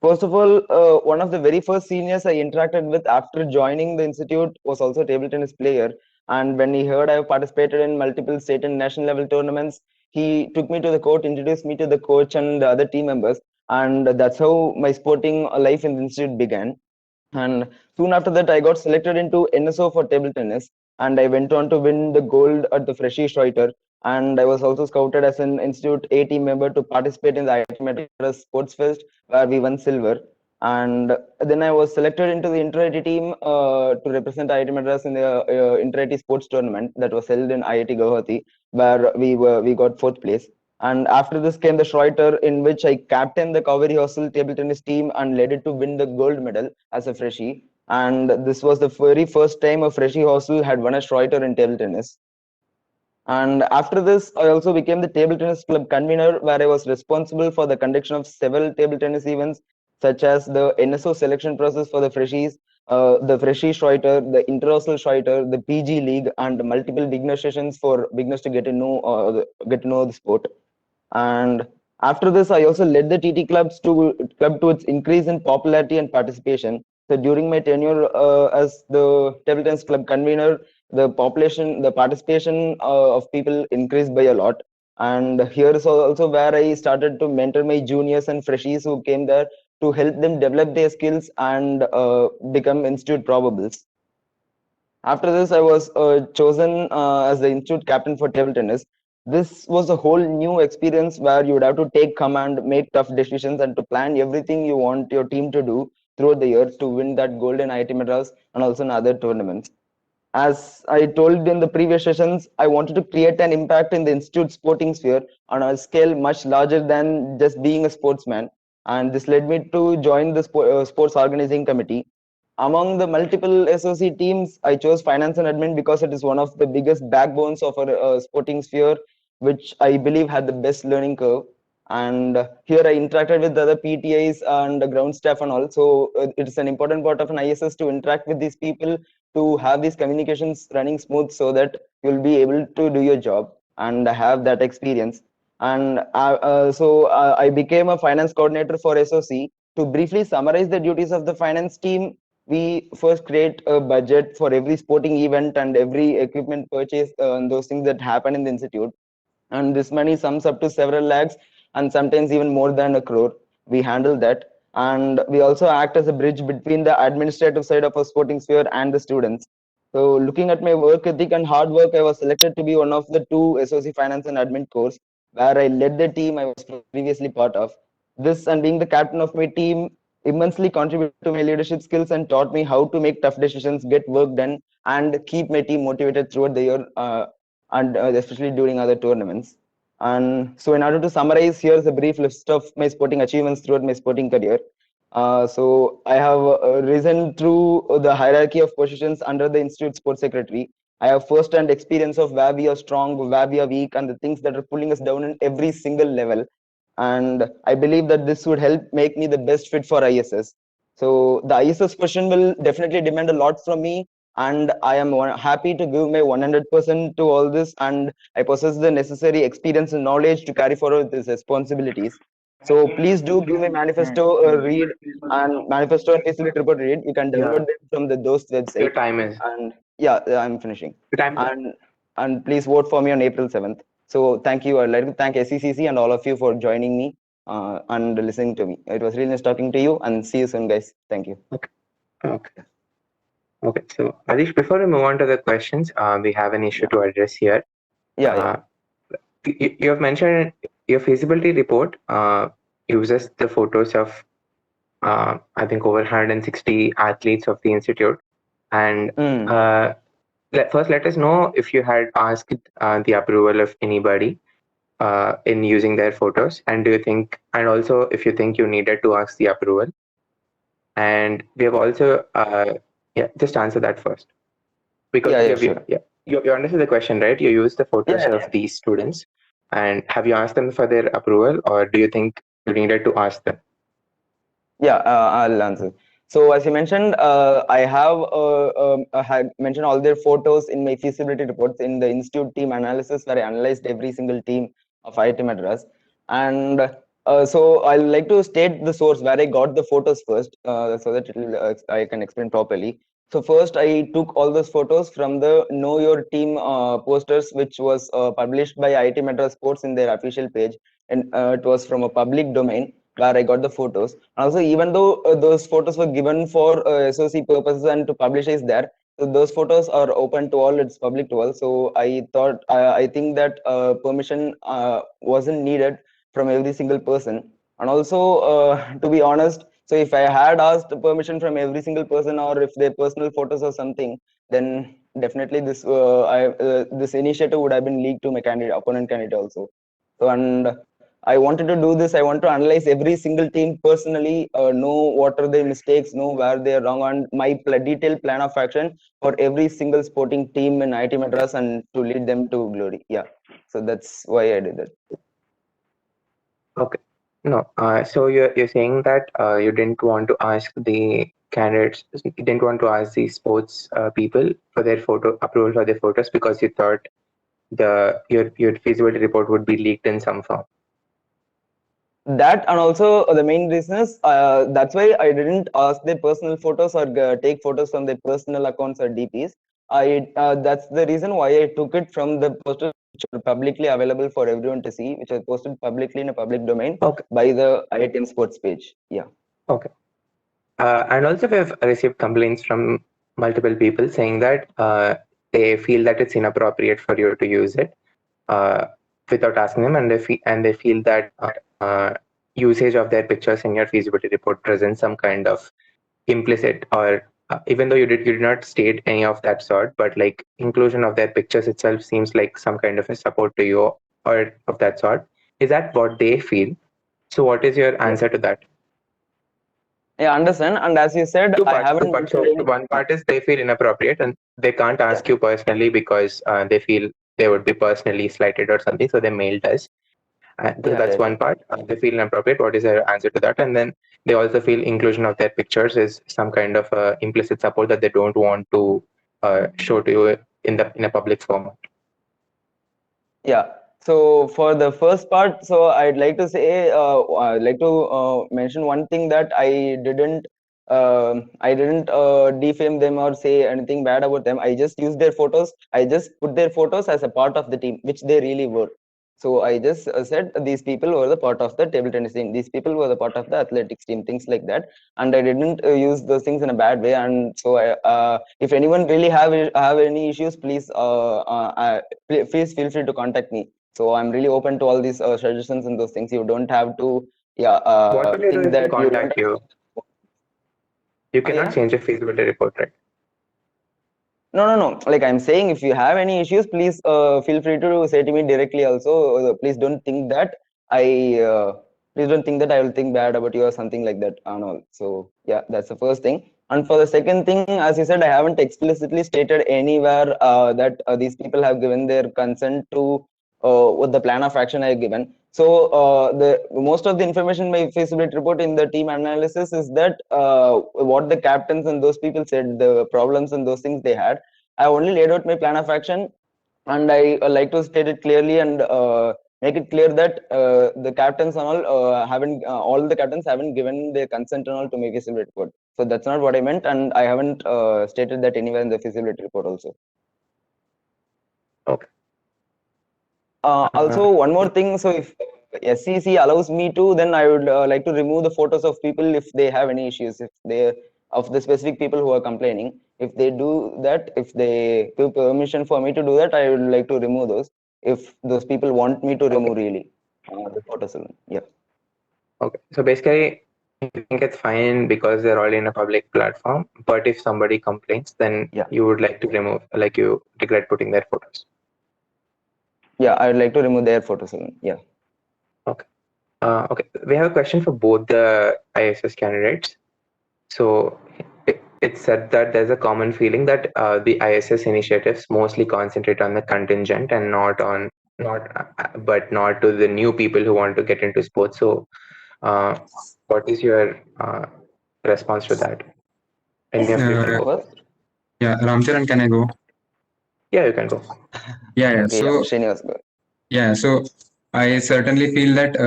S9: first of all, one of the very first seniors I interacted with after joining the institute was also a table tennis player. And when he heard I have participated in multiple state and national level tournaments, he took me to the court, introduced me to the coach and the other team members. And that's how my sporting life in the institute began. And soon after that, I got selected into NSO for table tennis, and I went on to win the gold at the Freshie Reuter. And I was also scouted as an Institute A team member to participate in the IIT Madras Sports Fest, where we won silver. And then I was selected into the inter-IT team to represent IIT Madras in the inter-IT sports tournament that was held in IIT Guwahati, where we got fourth place. And after this came the Schroeter, in which I captained the Kaveri Hostel table tennis team and led it to win the gold medal as a freshie. And this was the very first time a freshie hostel had won a Schroeter in table tennis. And after this, I also became the table tennis club convener, where I was responsible for the conduction of several table tennis events, such as the NSO selection process for the freshies, the freshie Schroeter, the interhostel Schroeter, the PG league, and multiple beginner sessions for beginners to get to know the sport. And after this, I also led the TT club to its increase in popularity and participation. So during my tenure as the table tennis club convener, the participation of people increased by a lot. And here is also where I started to mentor my juniors and freshies who came there to help them develop their skills and become institute probables. After this, I was chosen as the institute captain for table tennis. This was a whole new experience where you would have to take command, make tough decisions, and to plan everything you want your team to do throughout the year to win that gold in IIT Madras and also in other tournaments. As I told in the previous sessions, I wanted to create an impact in the institute sporting sphere on a scale much larger than just being a sportsman. And this led me to join the sports organizing committee. Among the multiple SOC teams, I chose finance and admin because it is one of the biggest backbones of our sporting sphere, which I believe had the best learning curve. And here I interacted with the other PTAs and the ground staff and all. So it is an important part of an ISS to interact with these people, to have these communications running smooth so that you'll be able to do your job and have that experience. And I became a finance coordinator for SOC. To briefly summarize the duties of the finance team, we first create a budget for every sporting event and every equipment purchase and those things that happen in the institute. And this money sums up to several lakhs and sometimes even more than a crore. We handle that. And we also act as a bridge between the administrative side of a sporting sphere and the students. So looking at my work ethic and hard work, I was selected to be one of the two SOC Finance and Admin course, where I led the team I was previously part of. This and being the captain of my team immensely contributed to my leadership skills and taught me how to make tough decisions, get work done, and keep my team motivated throughout the year, and especially during other tournaments. And so in order to summarize, here's a brief list of my sporting achievements throughout my sporting career. So I have risen through the hierarchy of positions under the Institute Sports Secretary. I have first-hand experience of where we are strong, where we are weak, and the things that are pulling us down in every single level. And I believe that this would help make me the best fit for ISS. So the ISS question will definitely demand a lot from me, and I am happy to give my 100% to all this, and I possess the necessary experience and knowledge to carry forward these responsibilities. So please do give my manifesto a read, and manifesto and facility report read. You can download them from the DOST website.
S1: Your time is.
S9: And yeah, I'm finishing.
S1: Your time.
S9: And please vote for me on April 7th. So thank you. I'd like to thank SECC and all of you for joining me and listening to me. It was really nice talking to you, and see you soon, guys. Thank you.
S1: Okay. So Adish, before we move on to the questions, we have an issue to address here. You have mentioned your feasibility report uses the photos of I think over 160 athletes of the institute, and first let us know if you had asked the approval of anybody in using their photos, and also if you think you needed to ask the approval. And we have also just answer that first, because you understood the question, right? You use the photos of these students, and have you asked them for their approval, or do you think you needed to ask them?
S9: I'll answer. So as you mentioned, I had mentioned all their photos in my feasibility reports in the institute team analysis, where I analyzed every single team of IIT Madras. And so I'd like to state the source where I got the photos first, so that I can explain properly. So first, I took all those photos from the Know Your Team posters, which was published by IIT Madras Sports in their official page, and it was from a public domain where I got the photos. And also, even though those photos were given for SOC purposes and to publish is there, so those photos are open to all, it's public to all. So I think that permission wasn't needed from every single person. And also, to be honest, so if I had asked permission from every single person, or if their personal photos or something, then definitely this initiative would have been leaked to my opponent candidate also. So, and I wanted to do this. I want to analyze every single team personally, know what are their mistakes, know where they are wrong, and my detailed plan of action for every single sporting team in IIT Madras and to lead them to glory. Yeah. So that's why I did that.
S1: Okay. No, so you're saying that you didn't want to ask the candidates, you didn't want to ask the sports people for their photo approval for their photos because you thought your feasibility report would be leaked in some form.
S9: That, and also the main reason is that's why I didn't ask their personal photos or take photos from their personal accounts or DPs. That's the reason why I took it from the posters which are publicly available for everyone to see, which are posted publicly in a public domain by the IITM sports page. Yeah.
S1: Okay. And also we have received complaints from multiple people saying that they feel that it's inappropriate for you to use it without asking them, and they feel that usage of their pictures in your feasibility report presents some kind of implicit or even though you did not state any of that sort, but like inclusion of their pictures itself seems like some kind of a support to you or of that sort. Is that what they feel? So what is your answer to that?
S9: Yeah, understand. And as you said,
S1: Two
S9: I
S1: parts.
S9: haven't.
S1: So one part is they feel inappropriate and they can't ask you personally because they feel they would be personally slighted or something. So they mailed us. And so that's one part. They feel inappropriate. What is their answer to that? And then they also feel inclusion of their pictures is some kind of implicit support that they don't want to show to you in a public format.
S9: Yeah. So for the first part, so I'd like to say, I'd like to mention one thing that I didn't defame them or say anything bad about them. I just used their photos. I just put their photos as a part of the team, which they really were. So I just said these people were the part of the table tennis team. These people were the part of the athletics team, things like that. And I didn't use those things in a bad way. And so if anyone really have any issues, please please feel free to contact me. So I'm really open to all these suggestions and those things. You don't have to
S1: What will you do
S9: think
S1: if they
S9: that
S1: contact you? You cannot
S9: yeah?
S1: change a feasibility report, right?
S9: No. Like I'm saying, if you have any issues, please feel free to say to me directly. Also, please don't think that please don't think that I will think bad about you or something like that and all. So yeah, that's the first thing. And for the second thing, as you said, I haven't explicitly stated anywhere that these people have given their consent to what the plan of action I have given. So the most of the information in my feasibility report in the team analysis is that what the captains and those people said, the problems and those things they had. I only laid out my plan of action, and I like to state it clearly and make it clear that the captains and all the captains haven't given their consent and all to my feasibility report. So that's not what I meant, and I haven't stated that anywhere in the feasibility report also.
S1: Okay.
S9: Also, one more thing. So if SEC allows me to, then I would like to remove the photos of people if they have any issues, if they of the specific people who are complaining. If they do that, if they give permission for me to do that, I would like to remove those. If those people want me to remove really the photos. Yeah.
S1: Okay. So basically, you think it's fine because they're all in a public platform. But if somebody complains, then you would like to remove, like you regret putting their photos.
S9: Yeah, I would like to remove their photos. Yeah.
S1: Okay. Okay. We have a question for both the ISS candidates. So it's said that there's a common feeling that the ISS initiatives mostly concentrate on the contingent and not to the new people who want to get into sports. So what is your response to that? Any of you can go first?
S7: Yeah, Ramcharan, can I go?
S1: Yeah, you can go.
S7: Yeah.
S9: Okay,
S7: So so I certainly feel that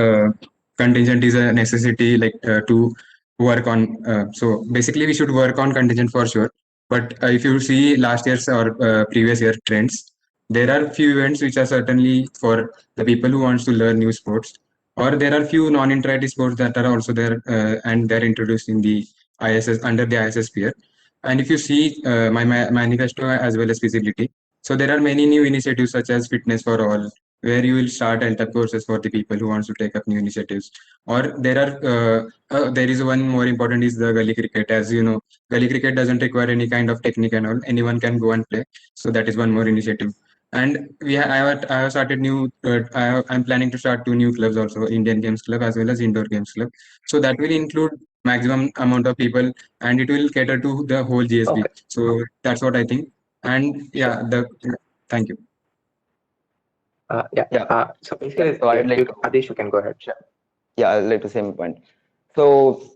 S7: contingent is a necessity, like to work on. So basically, we should work on contingent for sure. But if you see last year's or previous year trends, there are few events which are certainly for the people who wants to learn new sports, or there are few non-interactive sports that are also there and they're introduced in the ISS under the ISS sphere. And if you see my manifesto as well as feasibility, so there are many new initiatives such as Fitness for All, where you will start enter courses for the people who wants to take up new initiatives. Or there is one more important is the gully cricket. As you know, gully cricket doesn't require any kind of technique and all. Anyone can go and play. So that is one more initiative. And I have started new. I'm planning to start 2 new clubs also, Indian Games Club as well as Indoor Games Club. So that will include maximum amount of people, and it will cater to the whole GSB.
S1: Okay.
S7: So that's what I think. And yeah, thank you.
S1: Yeah.
S9: Yeah.
S1: So basically,
S9: So I'd like to.
S1: Adish, you can go ahead.
S9: Sure. Yeah, I'd like to say my point. So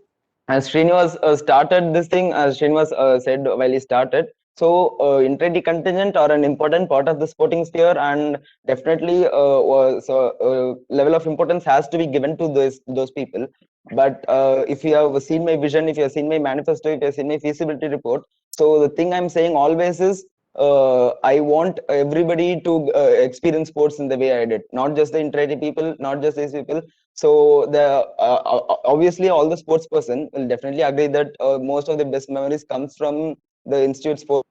S9: as Srinivas started this thing, as Srinivas said while he started, so inter-D contingent are an important part of the sporting sphere, and definitely level of importance has to be given to those people. But if you have seen my vision, if you have seen my manifesto, if you have seen my feasibility report, so the thing I'm saying always is I want everybody to experience sports in the way I did, not just the inter-D people, not just these people. So obviously all the sports person will definitely agree that most of the best memories comes from the institute sport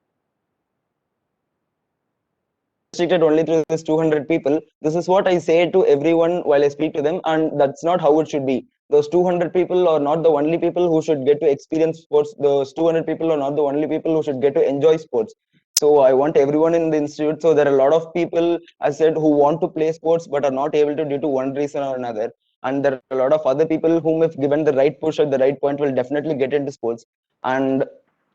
S9: restricted only to this 200 people. This is what I say to everyone while I speak to them, and that's not how it should be. Those 200 people are not the only people who should get to experience sports. Those 200 people are not the only people who should get to enjoy sports. So I want everyone in the institute. So there are a lot of people, I said, who want to play sports but are not able to due to one reason or another. And there are a lot of other people whom, if given the right push at the right point, will definitely get into sports. And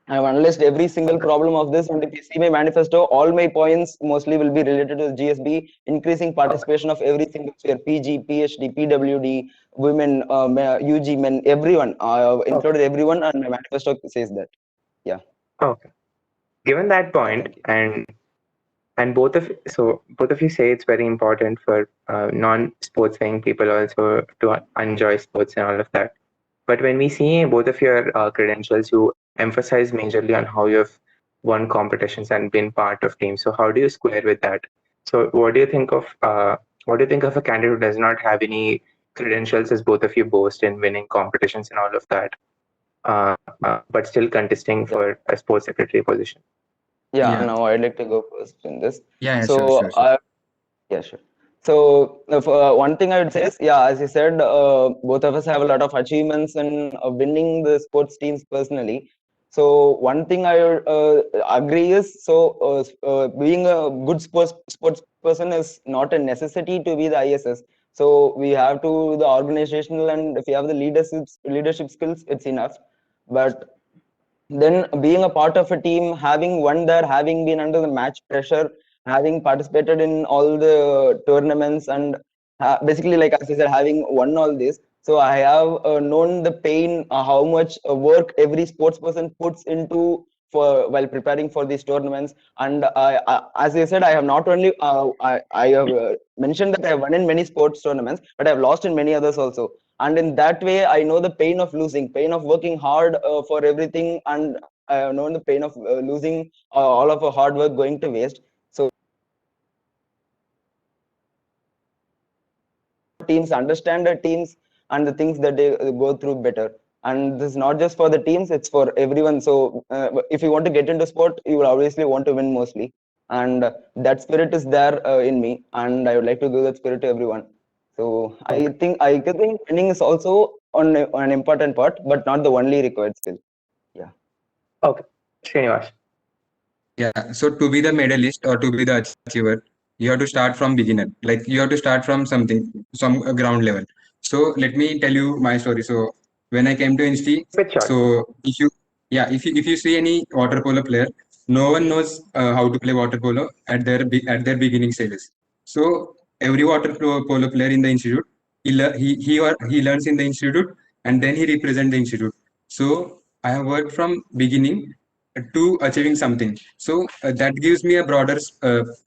S9: I've analyzed every single problem of this, and if you see my manifesto, all my points mostly will be related to the GSB, increasing participation of every single sphere, PG, PhD, PWD, women, UG, men, everyone. Included everyone, and my manifesto says that. Yeah.
S1: Okay. Given that point, and both of you say it's very important for non-sports playing people also to enjoy sports and all of that. But when we see both of your credentials, you emphasize majorly on how you've won competitions and been part of teams. So how do you square with that? So what do you think of a candidate who does not have any credentials, as both of you boast in winning competitions and all of that, but still contesting for a sports secretary position?
S9: Yeah. Now I'd like to go first in this.
S7: Yeah,
S9: So
S7: sure.
S9: yeah, sure. So one thing I would say is, yeah, as you said, both of us have a lot of achievements in winning the sports teams personally. So one thing I agree is, so being a good sports person is not a necessity to be the ISS. So we have to the organizational, and if you have the leadership skills, it's enough. But then being a part of a team, having won there, having been under the match pressure, having participated in all the tournaments, and basically, like as I said, having won all this, so I have known the pain, how much work every sports person puts into for while preparing for these tournaments. And as I said, I have not only I have mentioned that I have won in many sports tournaments, but I have lost in many others also. And in that way, I know the pain of losing, pain of working hard for everything, and I have known the pain of losing all of our hard work going to waste. So teams understand the teams and the things that they go through better. And this is not just for the teams, it's for everyone. So if you want to get into sport, you will obviously want to win mostly, and that spirit is there in me, and I would like to give that spirit to everyone. So I think winning is also an important part, but not the only required skill. Yeah.
S1: Okay, Srinivas.
S7: Yeah, so to be the medalist or to be the achiever, you have to start from beginner. Like you have to start from something, some ground level. So let me tell you my story. So when I came to Insti,
S1: Bit short.
S7: so if you see any water polo player, no one knows how to play water polo at at their beginning stages. So every polo player in the institute, he learns in the institute, and then he represents the institute. So I have worked from beginning to achieving something. So that gives me a broader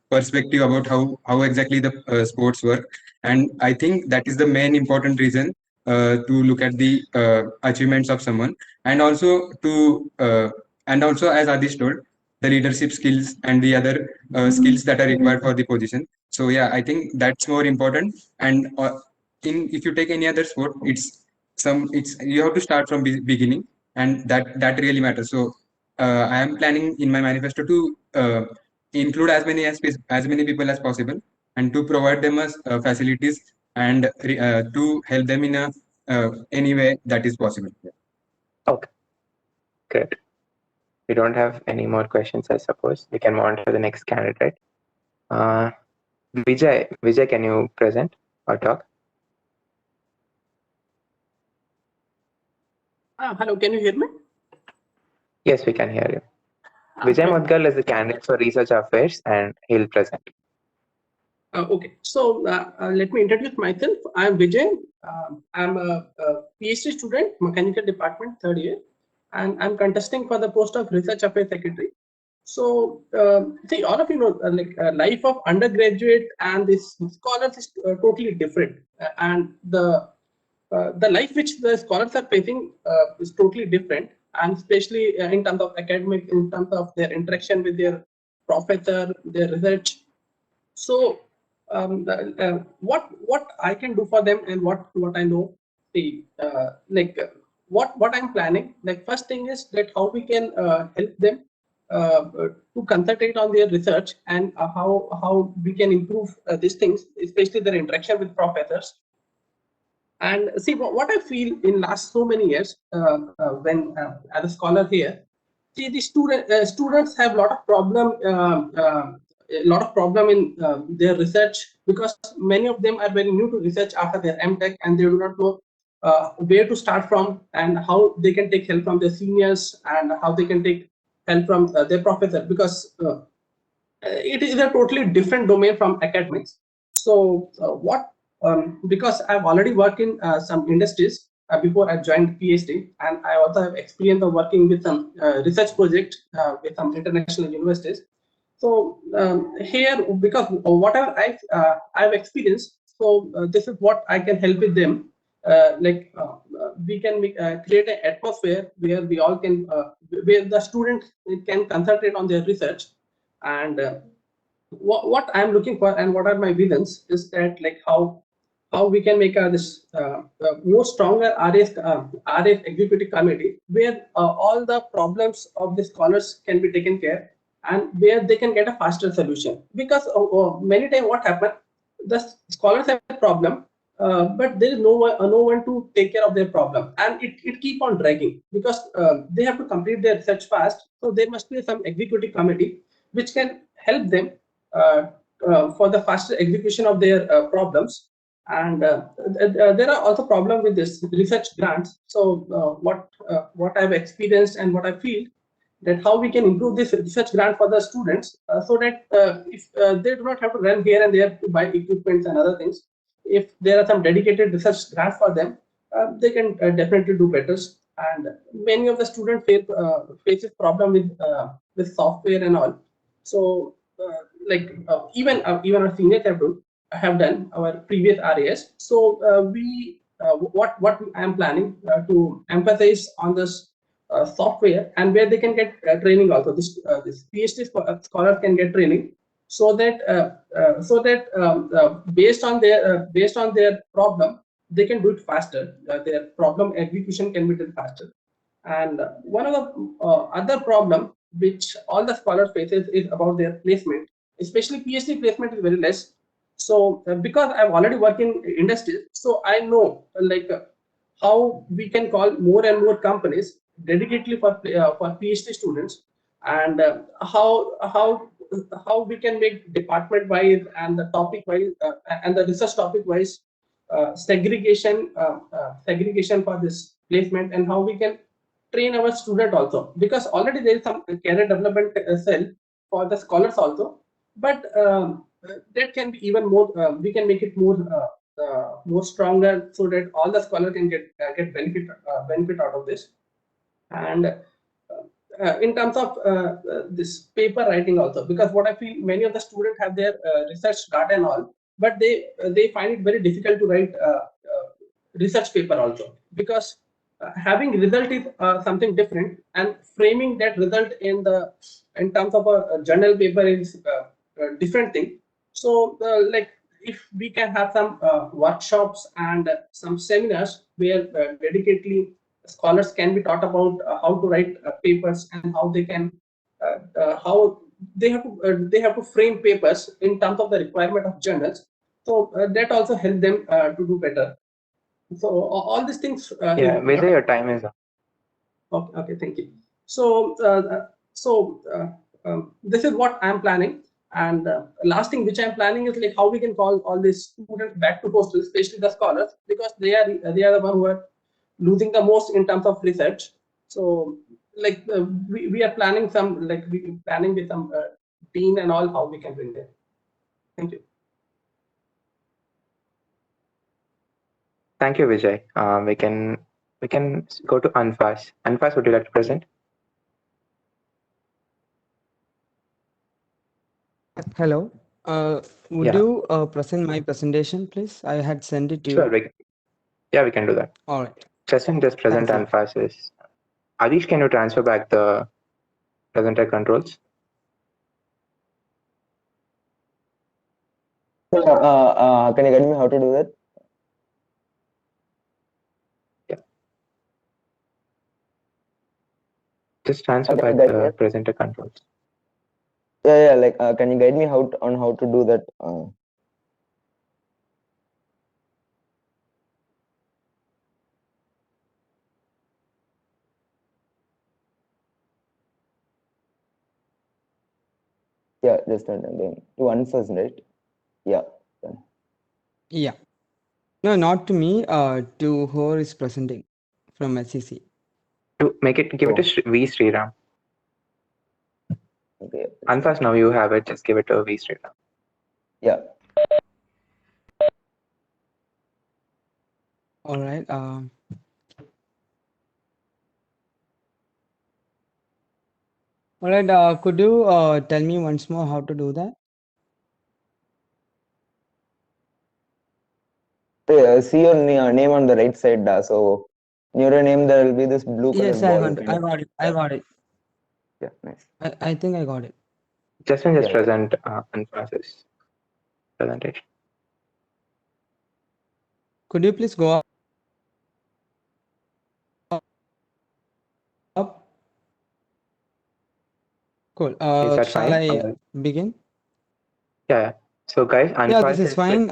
S7: perspective about how exactly the sports work, and I think that is the main important reason to look at the achievements of someone, and also as Adish told, the leadership skills and the other skills that are required for the position. So yeah, I think that's more important. And in if you take any other sport, it's you have to start from beginning, and that really matters. So I am planning in my manifesto to include as many people as possible, and to provide them as facilities, and to help them in any way that is possible.
S1: Okay, great. We don't have any more questions, I suppose. We can move on to the next candidate. Vijay, can you present or talk?
S10: Hello, can you hear me?
S1: Yes, we can hear you. Vijay Mudgal is the candidate for Research Affairs and he'll present.
S10: Okay, so let me introduce myself. I'm Vijay. I'm a PhD student, Mechanical Department, third year, and I'm contesting for the post of Research Affairs Secretary. So, see, all of you know, life of undergraduate and this scholars is totally different, and the life which the scholars are facing is totally different, and especially in terms of academic, in terms of their interaction with their professor, their research. So what I can do for them and what I know, see, what I'm planning, like first thing is that how we can help them to concentrate on their research, and how we can improve these things, especially their interaction with professors. And see, what I feel in last so many years, when as a scholar here, see, the students have a lot of problem in their research, because many of them are very new to research after their MTech, and they do not know where to start from, and how they can take help from their seniors, and how they can take help from their professor, because it is a totally different domain from academics. So because I've already worked in some industries before I joined PhD, and I also have experience of working with some research project with some international universities. So here, because whatever I've experienced, so this is what I can help with them. We can create an atmosphere where we all can, where the students can concentrate on their research. And what I'm looking for and what are my visions is that, like, how we can make this more stronger RF executive committee, where all the problems of the scholars can be taken care, and where they can get a faster solution. Because many times what happens, the scholars have a problem, but there is no one to take care of their problem, and it keep on dragging, because they have to complete their research fast. So there must be some executive committee which can help them for the faster execution of their problems. And there are also problems with this research grants. So what I've experienced and what I feel, that how we can improve this research grant for the students, so that if they do not have to run here and there to buy equipments and other things, if there are some dedicated research grants for them, they can definitely do better. And many of the students faces problem with software and all. So even our seniors have done our previous RAS. So what I am planning to emphasize on this software, and where they can get training also. This PhD scholar can get training, so that based on their problem, they can do it faster. Their problem execution can be done faster. And one of the other problem which all the scholars faces is about their placement, especially PhD placement is very less. So because I've already worked in industries, so I know how we can call more and more companies dedicatedly for PhD students, and how we can make department wise and the topic wise and the research topic wise segregation for this placement, and how we can train our student also, because already there is some career development cell for the scholars also. But that can be even more, we can make it more stronger, so that all the scholars can get benefit out of this. And in terms of this paper writing also, because what I feel, many of the students have their research data and all, but they find it very difficult to write research paper also, because having result is something different, and framing that result in terms of a journal paper is a different thing. So if we can have some workshops and some seminars where dedicatedly scholars can be taught about how to write papers, and how they can how they have to frame papers in terms of the requirement of journals. So that also help them to do better. So all these things.
S1: Yeah, Vijay, your time is up.
S10: Okay, thank you. So this is what I'm planning, And last thing which I'm planning is like how we can call all these students back to hostel, especially the scholars, because they are the one who are losing the most in terms of research. So like we are planning some with some team and all how we can bring them. Thank you.
S1: Thank you, Vijay. We can go to Anfas. Anfas, would you like to present?
S11: Hello. Would
S1: Yeah.
S11: you present my presentation, please? I had sent it to
S1: Sure.
S11: you.
S1: We can do that.
S11: All right.
S1: Justin, just present
S11: Thanks a lot.
S1: Anfas. Arish, can you transfer back the presenter controls?
S9: Can you guide me how to do that?
S1: Yeah. Just transfer
S9: Okay,
S1: back
S9: guide
S1: the
S9: me.
S1: presenter controls.
S9: Yeah, like can you guide me on how to do that? Yeah, just that again. To one first, right? Yeah. Done.
S11: Yeah. No, not to me. To who is presenting from SEC.
S1: To make it, give it to V Sriram.
S9: Okay.
S1: Anfas, now you have it. Just give it to V Sriram.
S9: Yeah.
S11: All right. All right. Could you tell me once more how to do that?
S9: See your name on the right side. So near your name there will be this blue color
S11: Yes,
S9: ball.
S11: I got it. I got it.
S9: Yeah, nice.
S11: I think I got it.
S1: Justin, just
S9: Yeah.
S1: present Anfas's presentation.
S11: Could you please go up? Cool.
S1: Is that
S11: Shall
S1: fine?
S11: I begin?
S1: Yeah. So guys, Anfas
S11: Yeah, this is fine.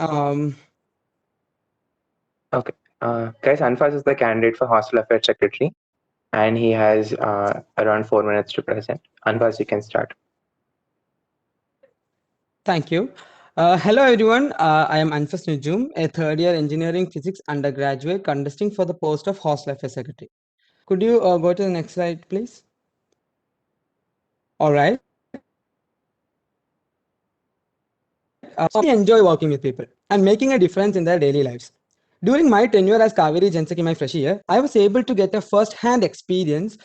S1: Okay. Guys, Anfas is the candidate for Hostel Affairs Secretary, and he has around 4 minutes to present. Anfas, you can start.
S11: Thank you. Hello, everyone. I am Anfas Nujum, a third-year engineering physics undergraduate contesting for the post of Hostel Affairs Secretary. Could you go to the next slide, please? All right. I enjoy working with people and making a difference in their daily lives. During my tenure as Kaveri Jensaki in my fresh year, I was able to get a first-hand experience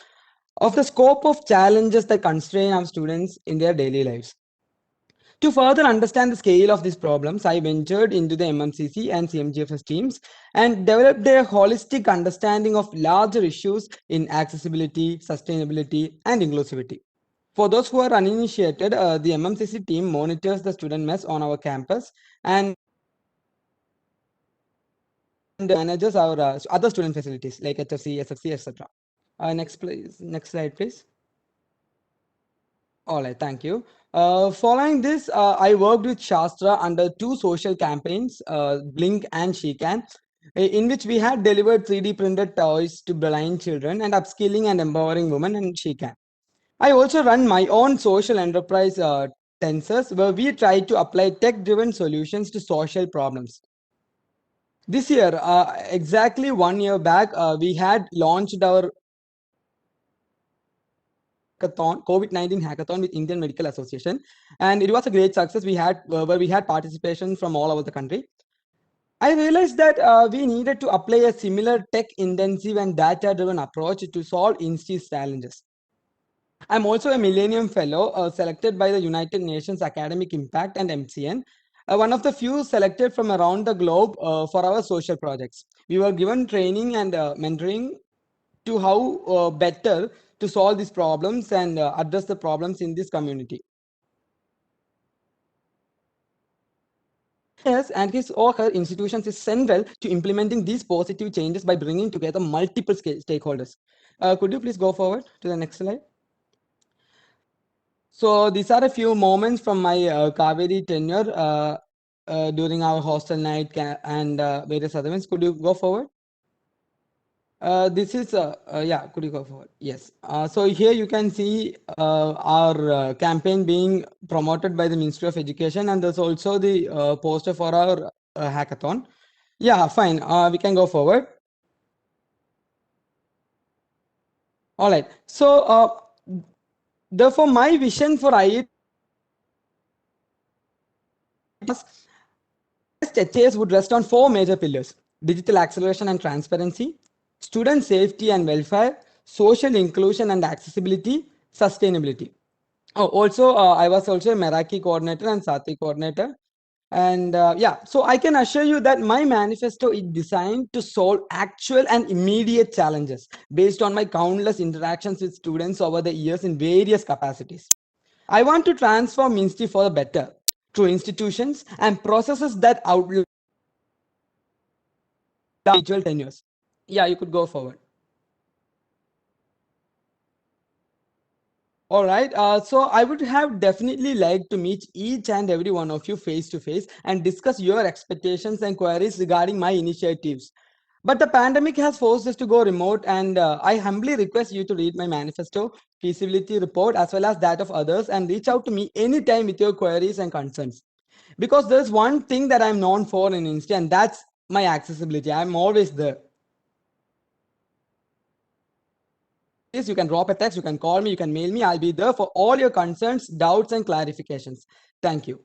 S11: of the scope of challenges that constrain our students in their daily lives. To further understand the scale of these problems, I ventured into the MMCC and CMGFS teams and developed a holistic understanding of larger issues in accessibility, sustainability, and inclusivity. For those who are uninitiated, the MMCC team monitors the student mess on our campus and manages our other student facilities like HFC, SFC, etc. Next slide, please. All right, thank you. Following this, I worked with Shastra under 2 social campaigns, Blink and Shecan, in which we had delivered 3D printed toys to blind children and upskilling and empowering women in Shecan. I also run my own social enterprise, Tensors, where we try to apply tech-driven solutions to social problems. This year, exactly 1 year back, we had launched our hackathon, COVID-19 hackathon with Indian Medical Association, and it was a great success. We had where we had participation from all over the country. I realized that we needed to apply a similar tech-intensive and data-driven approach to solve INSTI's challenges. I'm also a Millennium Fellow selected by the United Nations Academic Impact and MCN, one of the few selected from around the globe for our social projects. We were given training and mentoring to how better to solve these problems and address the problems in this community. Yes, and his or her institutions is central to implementing these positive changes by bringing together multiple stakeholders. Could you please go forward to the next slide? So these are a few moments from my Kaveri tenure during our hostel night and various other events. Could you go forward? This is yeah, could you go forward? Yes. So here you can see our campaign being promoted by the Ministry of Education, and there's also the poster for our hackathon. Yeah, fine. We can go forward. All right. So therefore, my vision for IIT HAs would rest on 4 major pillars: digital acceleration and transparency, student safety and welfare, social inclusion and accessibility, sustainability. Oh, also, I was also a Meraki coordinator and Sati coordinator. And yeah, so I can assure you that my manifesto is designed to solve actual and immediate challenges based on my countless interactions with students over the years in various capacities. I want to transform Insti for the better through institutions and processes that outlaw individual tenures. Yeah, you could go forward. All right. So I would have definitely liked to meet each and every one of you face to face and discuss your expectations and queries regarding my initiatives. But the pandemic has forced us to go remote, and I humbly request you to read my manifesto, feasibility report, as well as that of others, and reach out to me anytime with your queries and concerns. Because there's one thing that I'm known for in Insta, and that's my accessibility. I'm always there. You can drop a text, you can call me, you can mail me. I'll be there for all your concerns, doubts, and clarifications. Thank you.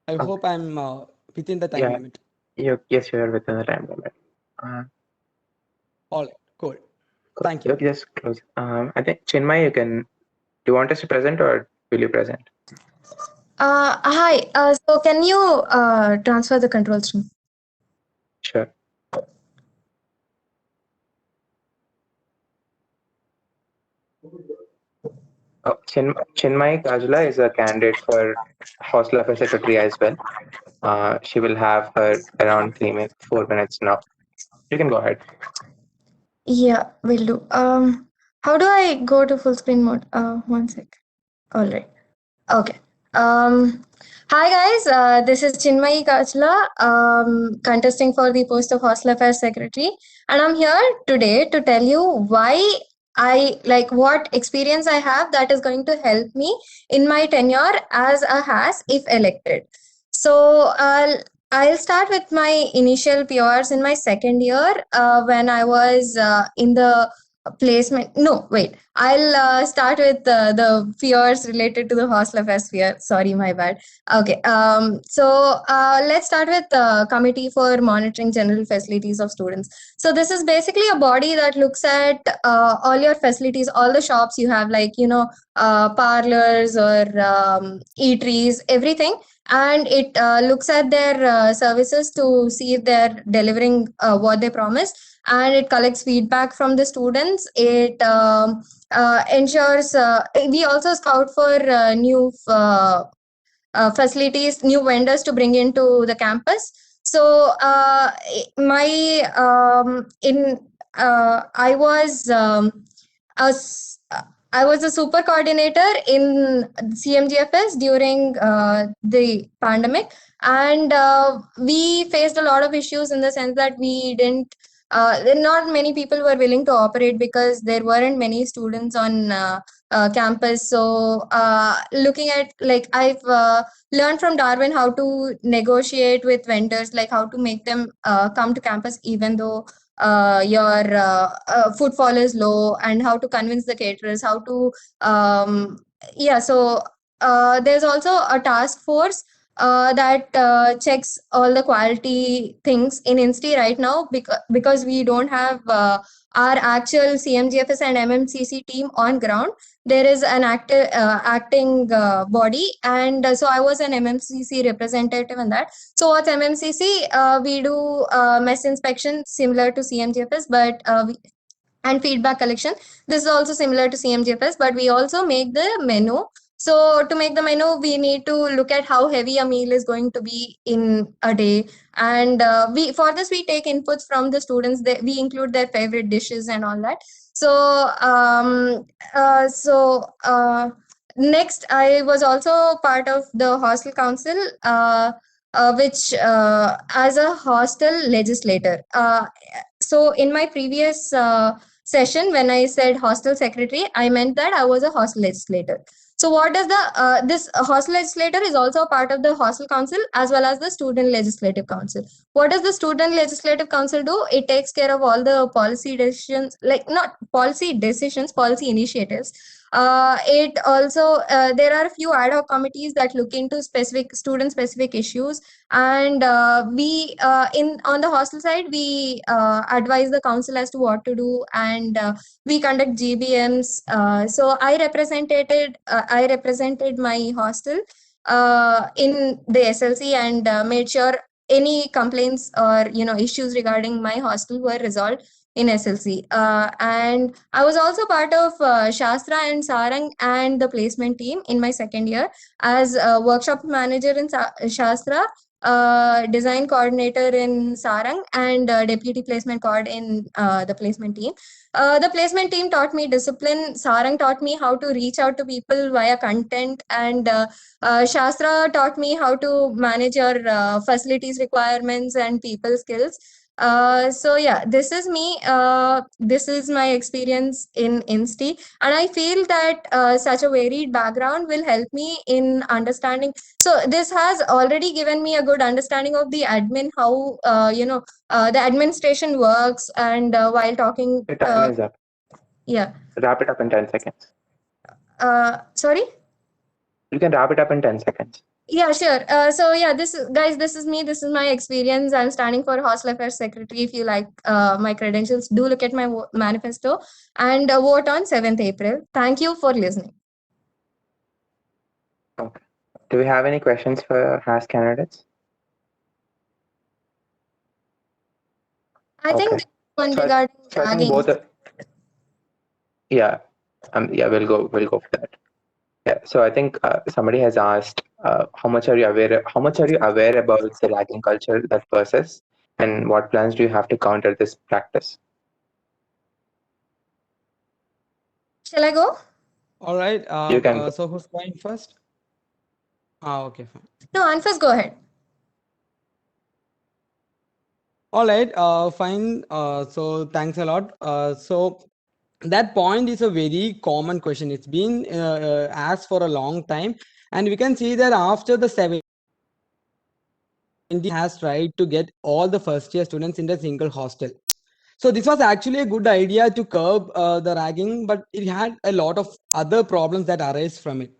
S11: I hope I'm within the time limit.
S1: Yes, you are within the time limit.
S11: All right, cool. Thank you.
S1: Just close. I think Chinmay, you can. Do you want us to present or will you present?
S12: Hi. So can you transfer the controls to me?
S1: Sure. Chinmay Kajula is a candidate for Hostel Affairs Secretary as well. She will have her around 4 minutes now. You can go ahead.
S12: Yeah, will do. How do I go to full screen mode? One sec. All right. Okay. Hi guys. This is Chinmayi Kajla, contesting for the post of Hostel Affairs Secretary, and I'm here today to tell you why I like what experience I have that is going to help me in my tenure as a HAS if elected. So I'll start with my initial PRs in my second year when I was in the placement. No, wait. I'll start with the fears related to the hostel affairs sphere. Sorry, my bad. Okay. So let's start with the Committee for Monitoring General Facilities of Students. So this is basically a body that looks at all your facilities, all the shops you have, like, parlors or eateries, everything. And it looks at their services to see if they're delivering what they promised, and it collects feedback from the students. It ensures we also scout for new facilities, new vendors to bring into the campus. So my in I was I was a super coordinator in CMGFS during the pandemic, and we faced a lot of issues in the sense that we didn't. Not many people were willing to operate because there weren't many students on campus. So, looking at, like, I've learned from Darwin how to negotiate with vendors, like how to make them come to campus even though your footfall is low, and how to convince the caterers, how to yeah. So there's also a task force that checks all the quality things in Insti right now, because we don't have our actual CMGFS and MMCC team on ground. There is an acting body, and so I was an MMCC representative in that. So what's MMCC? We do mess inspection similar to CMGFS, but and feedback collection. This is also similar to CMGFS, but we also make the menu. So to make the menu, we need to look at how heavy a meal is going to be in a day, and we for this we take inputs from the students. We include their favorite dishes and all that. So next, I was also part of the hostel council, which as a hostel legislator. So in my previous session, when I said hostel secretary, I meant that I was a hostel legislator. So what does this hostel legislator is also a part of the hostel council as well as the student legislative council. What does the student legislative council do? It takes care of all the policy decisions, like not policy decisions, policy initiatives. It also there are a few ad hoc committees that look into specific student specific issues, and we in on the hostel side we advise the council as to what to do, and we conduct GBMs. So I represented my hostel in the SLC, and made sure any complaints or issues regarding my hostel were resolved in SLC. And I was also part of Shastra and Sarang and the placement team in my second year as a workshop manager in Shastra, design coordinator in Sarang, and deputy placement coord in the placement team. The placement team taught me discipline. Sarang taught me how to reach out to people via content, and Shastra taught me how to manage your facilities requirements and people skills. So yeah, this is me. This is my experience in INSTI, and I feel that such a varied background will help me in understanding. So this has already given me a good understanding of the admin, how the administration works, and while talking.
S1: Your time is up.
S12: Yeah.
S1: Wrap it up in 10 seconds.
S12: Sorry.
S1: You can wrap it up in 10 seconds.
S12: Yeah, sure. So yeah, this is me. This is my experience. I'm standing for Hostel Affairs Secretary. If you like my credentials, do look at my manifesto and vote on 7th April. Thank you for listening.
S1: Okay. Do we have any questions for HAS candidates?
S12: I think one regarding tagging.
S1: Yeah, we'll go for that. Yeah, so I think somebody has asked how much are you aware about the ragging culture that persists, and what plans do you have to counter this practice?
S12: Shall I go?
S11: All right.
S1: You can
S11: So who's going first? Okay, fine.
S12: No, Anfas, go ahead.
S11: All right, fine. So thanks a lot. So that point is a very common question. It's been asked for a long time, and we can see that after the 70 has tried to get all the first year students in a single hostel. So this was actually a good idea to curb the ragging, but it had a lot of other problems that arise from it.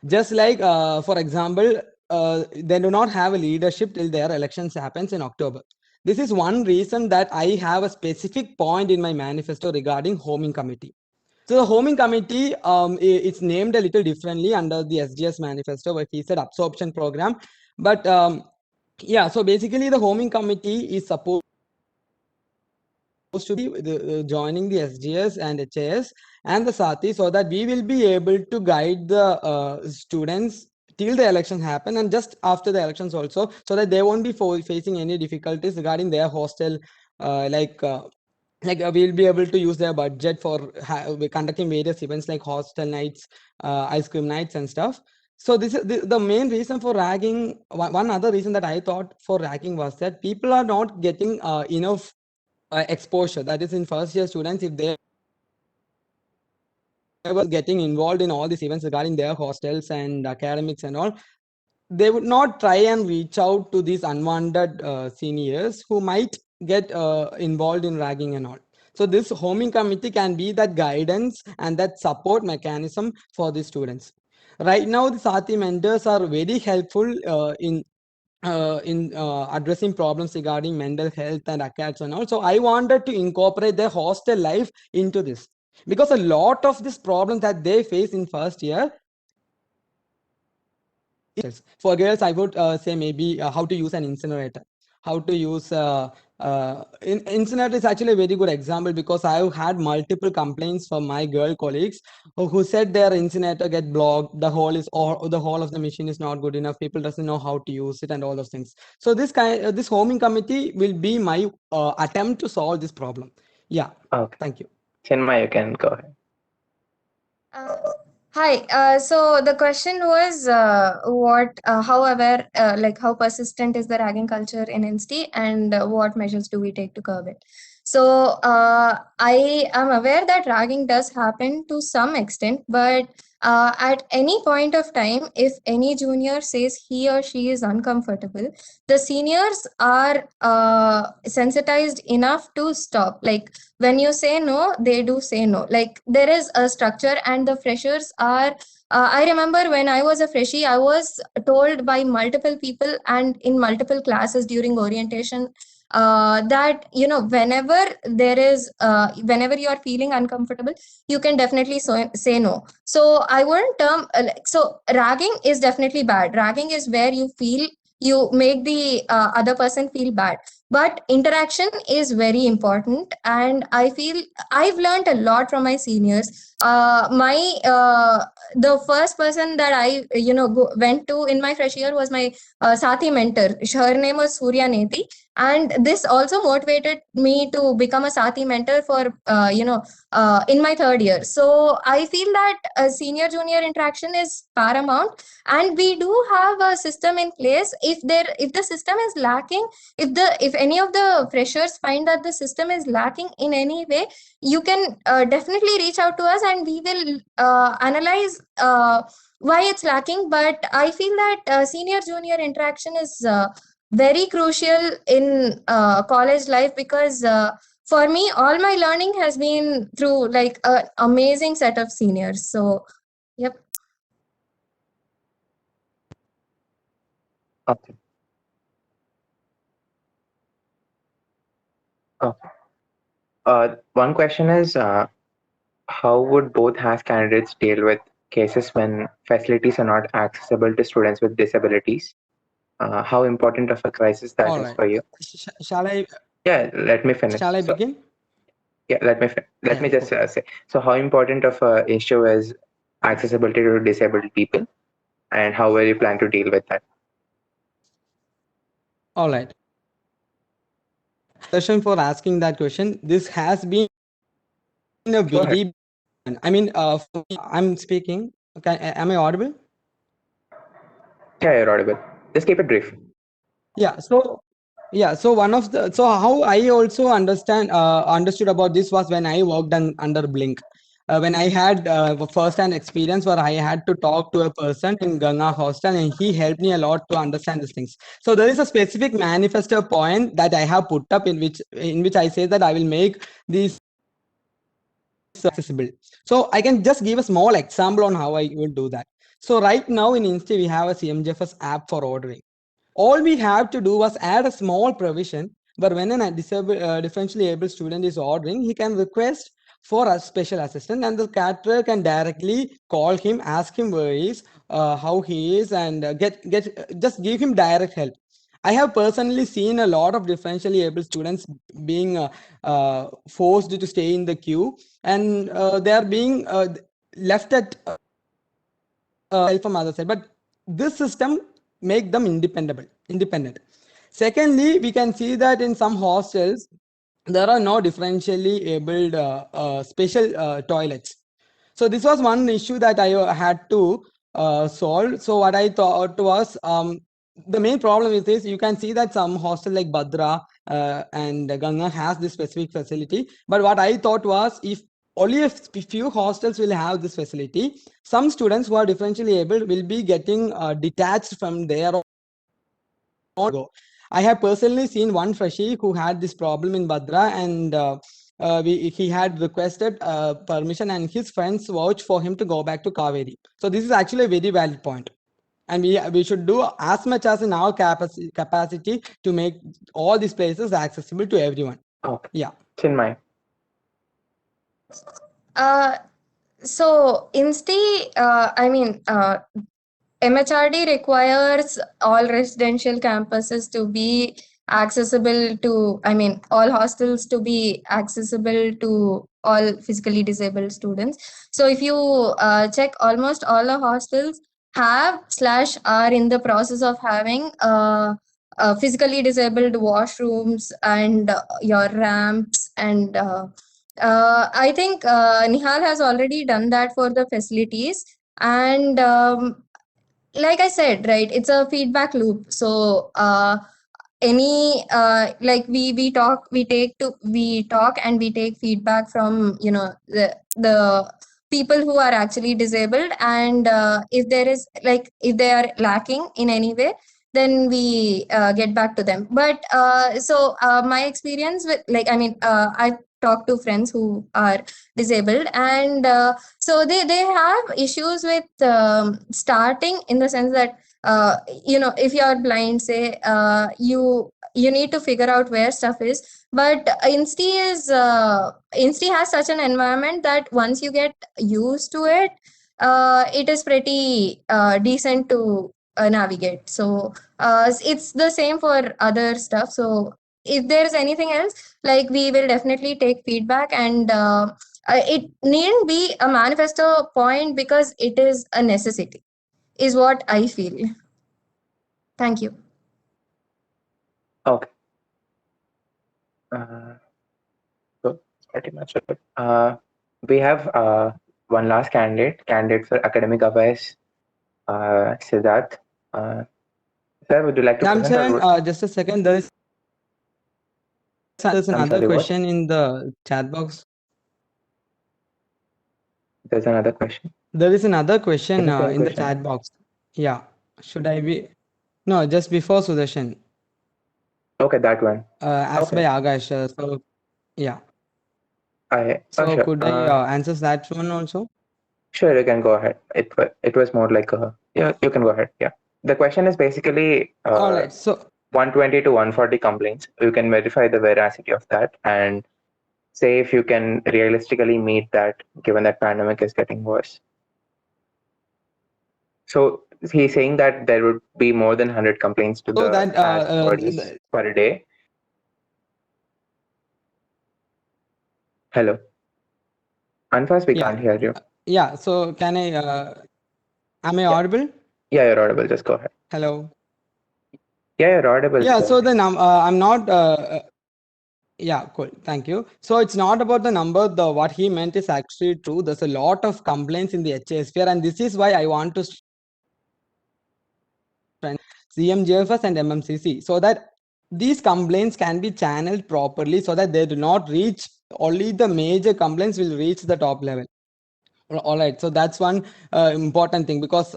S11: Just like, for example, they do not have a leadership till their elections happens in October. This is one reason that I have a specific point in my manifesto regarding homing committee. So the homing committee, it's named a little differently under the SGS manifesto, where he said absorption program. But yeah, so basically the homing committee is supposed to be joining the SGS and HAS and the SATI, so that we will be able to guide the students till the elections happen, and just after the elections also, so that they won't be facing any difficulties regarding their hostel, we'll be able to use their budget for conducting various events like hostel nights, ice cream nights and stuff. So this is the main reason for ragging. One other reason that I thought for ragging was that people are not getting enough exposure. That is, in first year students, if they were getting involved in all these events regarding their hostels and academics and all, they would not try and reach out to these unwanted seniors who might get involved in ragging and all. So this homing committee can be that guidance and that support mechanism for the students. Right now, the SATI mentors are very helpful in addressing problems regarding mental health and acads and all. So I wanted to incorporate their hostel life into this, because a lot of these problems that they face in first year. For girls, I would say maybe how to use an incinerator, how to use incinerator is actually a very good example, because I've had multiple complaints from my girl colleagues who said their incinerator get blocked, the hole of the machine is not good enough, people doesn't know how to use it and all those things. So this homing committee will be my attempt to solve this problem. Yeah.
S1: Okay.
S11: Thank you.
S1: Chinmay, you can go ahead.
S12: Hi. So the question was how persistent is the ragging culture in INSTI, and what measures do we take to curb it? So I am aware that ragging does happen to some extent, but at any point of time, if any junior says he or she is uncomfortable, the seniors are sensitized enough to stop. Like when you say no, they do say no. Like there is a structure, and the freshers are. I remember when I was a freshie, I was told by multiple people and in multiple classes during orientation that whenever there is whenever you are feeling uncomfortable, you can definitely say no. So I wouldn't term so ragging is definitely bad. Ragging is where you make the other person feel bad, but interaction is very important, and I feel I've learned a lot from my seniors. My the first person that I went to in my fresh year was my Sathi mentor. Her name was Surya Neti, and this also motivated me to become a Sathi mentor for in my third year. So I feel that senior junior interaction is paramount, and we do have a system in place. If the system is lacking, if any of the freshers find that the system is lacking in any way, you can definitely reach out to us, and we will analyze why it's lacking. But I feel that senior junior interaction is very crucial in college life, because for me, all my learning has been through like an amazing set of seniors. So yep.
S1: Okay. Okay. One question is, how would both HAS candidates deal with cases when facilities are not accessible to students with disabilities? How important of a crisis that
S11: All
S1: is
S11: right.
S1: for you?
S11: Shall I?
S1: Yeah, let me finish.
S11: Shall I
S1: So,
S11: begin?
S1: yeah, let me
S11: Yeah.
S1: just say. So, how important of a issue is accessibility to disabled people, and how will you plan to deal with that?
S11: All right. Session for asking that question. This has been a
S1: Go ahead.
S11: very. I mean, I'm speaking. Okay, am I audible?
S1: Yeah, you're audible. Just keep it brief.
S11: Yeah. So one of the how I also understood about this was when I worked under Blink. When I had first-hand experience where I had to talk to a person in Ganga hostel, and he helped me a lot to understand these things. So there is a specific manifesto point that I have put up in which I say that I will make these accessible. So I can just give a small example on how I will do that. So right now in Insta we have a CMGFS app for ordering. All we have to do was add a small provision where when a differentially able student is ordering, he can request for a special assistant, and the caterer can directly call him, ask him where he is, how he is, and just give him direct help. I have personally seen a lot of differentially able students being forced to stay in the queue, and they are being left at from other side. But this system make them independent. Secondly, we can see that in some hostels there are no differentially abled special toilets. So this was one issue that I had to solve. So what I thought was, the main problem is this: you can see that some hostel like Badra and Ganga has this specific facility. But what I thought was, if only a few hostels will have this facility, some students who are differentially able will be getting detached from their go. I have personally seen one freshie who had this problem in Badra, and he had requested permission, and his friends vouched for him to go back to Kaveri. So this is actually a very valid point, and we should do as much as in our capacity to make all these places accessible to everyone.
S1: Okay.
S11: Yeah.
S1: Chinmay.
S12: So Insti, MHRD requires all residential campuses to be accessible to, all hostels to be accessible to all physically disabled students. So if you check, almost all the hostels have/are in the process of having physically disabled washrooms and your ramps. And I think Nihal has already done that for the facilities. And like I said, right, it's a feedback loop. So any like we talk and we take feedback from the people who are actually disabled, and if there is like if they are lacking in any way, then we get back to them. But my experience with I talk to friends who are disabled, and they have issues with starting, in the sense that if you are blind, say, you need to figure out where stuff is. But Insti has such an environment that once you get used to it, it is pretty decent to navigate. So it's the same for other stuff. So if there's anything else, like, we will definitely take feedback, and it needn't be a manifesto point, because it is a necessity, is what I feel. Thank you.
S1: Okay. So pretty much it. We have one last candidate for academic affairs, Siddharth. Sir, would you like to present?
S11: Ramcharan, just a second. There's another
S1: sorry,
S11: question in the chat box.
S1: There's another question.
S11: There is another question
S1: Is it
S11: in the
S1: question?
S11: chat box. Yeah. Should I be? No, just before Sudarshan.
S1: Okay, that one.
S11: Asked by Agash. So, yeah. So
S1: sure.
S11: could I answer that one also?
S1: Sure, you can go ahead. It was more like a, yeah, you can go ahead. Yeah. The question is basically
S11: All right. So
S1: 120 to 140 complaints. You can verify the veracity of that and say if you can realistically meet that, given that pandemic is getting worse. So he's saying that there would be more than 100 complaints to
S11: so
S1: the
S11: that
S1: boards per day. Hello. Anfas, we can't hear you.
S11: Yeah. So can I? Am I audible?
S1: Yeah, you're audible. Just go ahead.
S11: Hello.
S1: Yeah, you're audible.
S11: Yeah. So then I'm not. Yeah, cool. Thank you. So it's not about the number. The what he meant is actually true. There's a lot of complaints in the HA sphere, and this is why I want to CMGFS and MMCC, so that these complaints can be channeled properly, so that they do not reach, only the major complaints will reach the top level. All right, so that's one important thing, because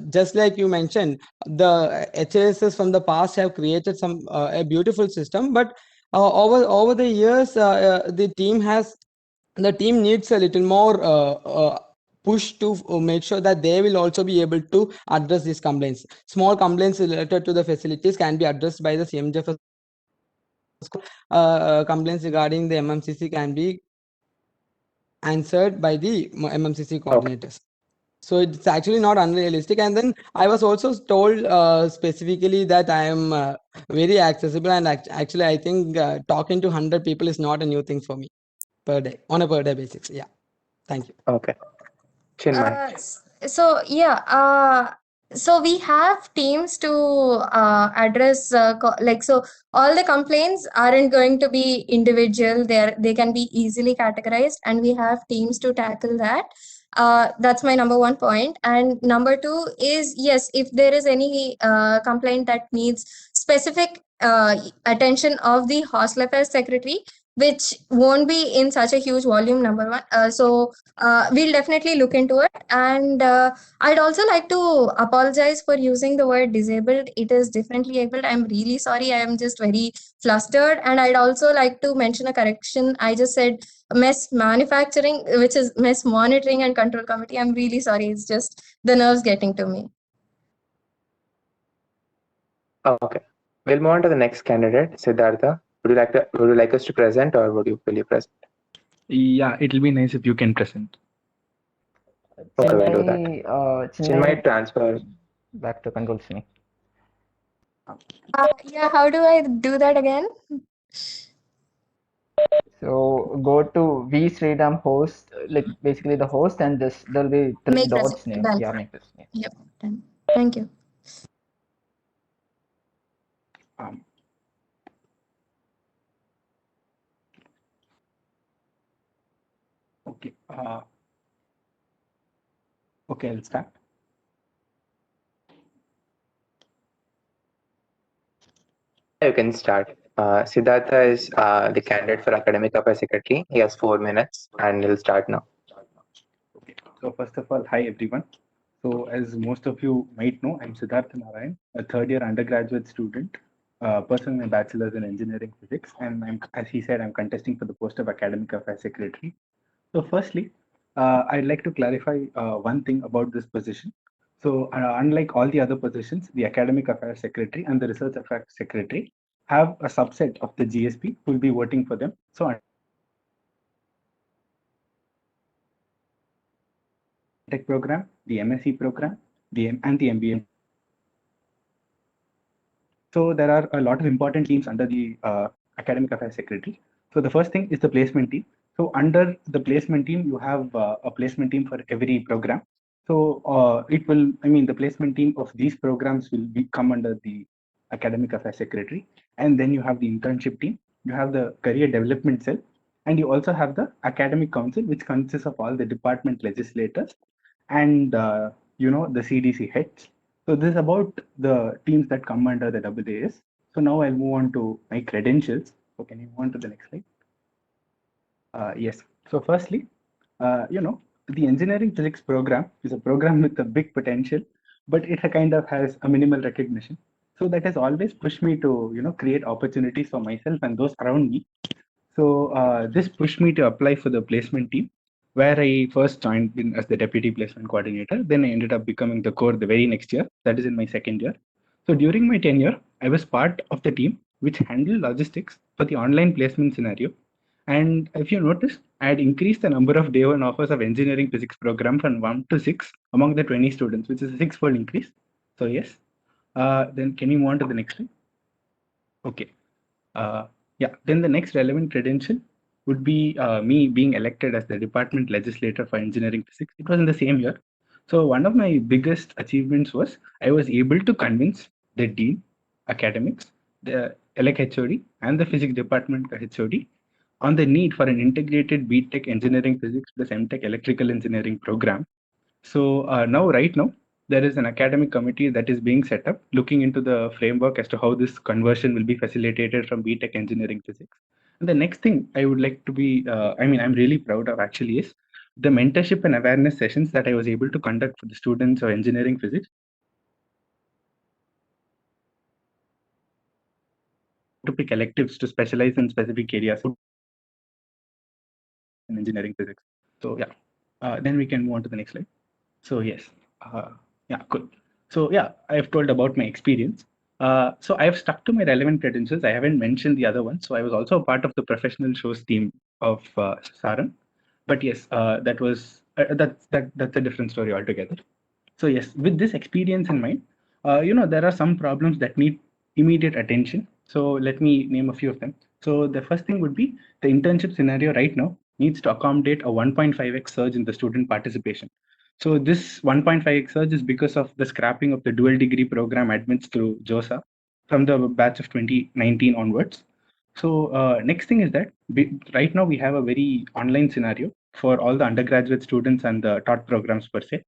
S11: just like you mentioned, the HASs from the past have created some a beautiful system, but over the years, the team needs a little more push to make sure that they will also be able to address these complaints. Small complaints related to the facilities can be addressed by the CMJF. Complaints regarding the MMCC can be answered by the MMCC coordinators. So it's actually not unrealistic. And then I was also told specifically that I am very accessible, and actually I think talking to 100 people is not a new thing for me per day, on a per day basis. Yeah. Thank you.
S1: Okay.
S12: So we have teams to address so all the complaints aren't going to be individual. They can be easily categorized, and we have teams to tackle that. That's my number one point. And number two is, yes, if there is any complaint that needs specific attention of the hostel affairs secretary, which won't be in such a huge volume, number one. We'll definitely look into it. And I'd also like to apologize for using the word disabled. It is differently abled. I'm really sorry. I am just very flustered. And I'd also like to mention a correction. I just said mess manufacturing, which is mess monitoring and control committee. I'm really sorry. It's just the nerves getting to me.
S1: Okay. We'll move on to the next candidate, Siddhartha. Would you like us to present, or will you present?
S13: Yeah, it'll be nice if you can present.
S1: Okay, we'll do that. Chinmay, transfer
S8: back to control me.
S12: Yeah, how do I do that again?
S8: So go to V Sridham host, like basically the host, and this there'll be three
S12: Make
S8: dots
S12: this
S8: name.
S12: done.
S8: Yeah, make this name.
S12: Yep, done. Thank you.
S13: Okay. Okay, I'll start.
S1: You can start. Siddhartha is the candidate for Academic Affairs Secretary. He has 4 minutes and he'll start now.
S13: Okay. So first of all, hi everyone. So as most of you might know, I'm Siddhartha Narayan, a third-year undergraduate student, pursuing my bachelor's in engineering physics, and as he said, I'm contesting for the post of Academic Affairs Secretary. So firstly, I'd like to clarify one thing about this position. So unlike all the other positions, the Academic Affairs Secretary and the Research Affairs Secretary have a subset of the GSP who will be voting for them. So Tech program, the MSc program, and the MBA. So there are a lot of important teams under the Academic Affairs Secretary. So the first thing is the placement team. So under the placement team, you have a placement team for every program. So the placement team of these programs will come under the Academic Affairs Secretary. And then you have the internship team, you have the career development cell, and you also have the academic council, which consists of all the department legislators and the CDC heads. So this is about the teams that come under the AAS. So now I'll move on to my credentials. So can you move on to the next slide? Yes. So firstly, the engineering physics program is a program with a big potential, but it kind of has a minimal recognition. So that has always pushed me to create opportunities for myself and those around me. So this pushed me to apply for the placement team, where I first joined in as the deputy placement coordinator. Then I ended up becoming the core the very next year. That is in my second year. So during my tenure, I was part of the team which handled logistics for the online placement scenario. And if you notice, I had increased the number of day one offers of engineering physics program from 1 to 6 among the 20 students, which is a 6-fold increase. So yes. Then can you move on to the next slide? Okay. Then the next relevant credential would be me being elected as the department legislator for engineering physics. It was in the same year. So one of my biggest achievements was I was able to convince the dean, academics, the elect HOD, and the physics department HOD on the need for an integrated BTech engineering physics plus MTech electrical engineering program. So right now, there is an academic committee that is being set up looking into the framework as to how this conversion will be facilitated from BTech engineering physics. And the next thing I would like to be, I'm really proud of actually is the mentorship and awareness sessions that I was able to conduct for the students of engineering physics to pick electives to specialize in specific areas in engineering physics. So then we can move on to the next slide. So yes, cool. So I've told about my experience. So I've stuck to my relevant credentials. I haven't mentioned the other ones. So I was also a part of the professional shows team of Saran. But yes, that's a different story altogether. So yes, with this experience in mind, there are some problems that need immediate attention. So let me name a few of them. So the first thing would be the internship scenario right now needs to accommodate a 1.5x surge in the student participation. So this 1.5x surge is because of the scrapping of the dual degree program admits through JOSA from the batch of 2019 onwards. So next thing is that right now we have a very online scenario for all the undergraduate students and the taught programs per se.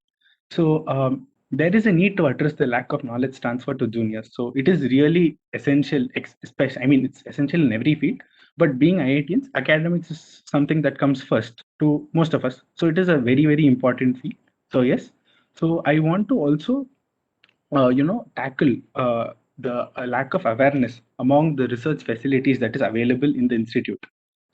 S13: So there is a need to address the lack of knowledge transfer to juniors. So it is really essential, especially, it's essential in every field, but being IITians, academics is something that comes first to most of us. So it is a very, very important field. So yes, so I want to also tackle the lack of awareness among the research facilities that is available in the institute.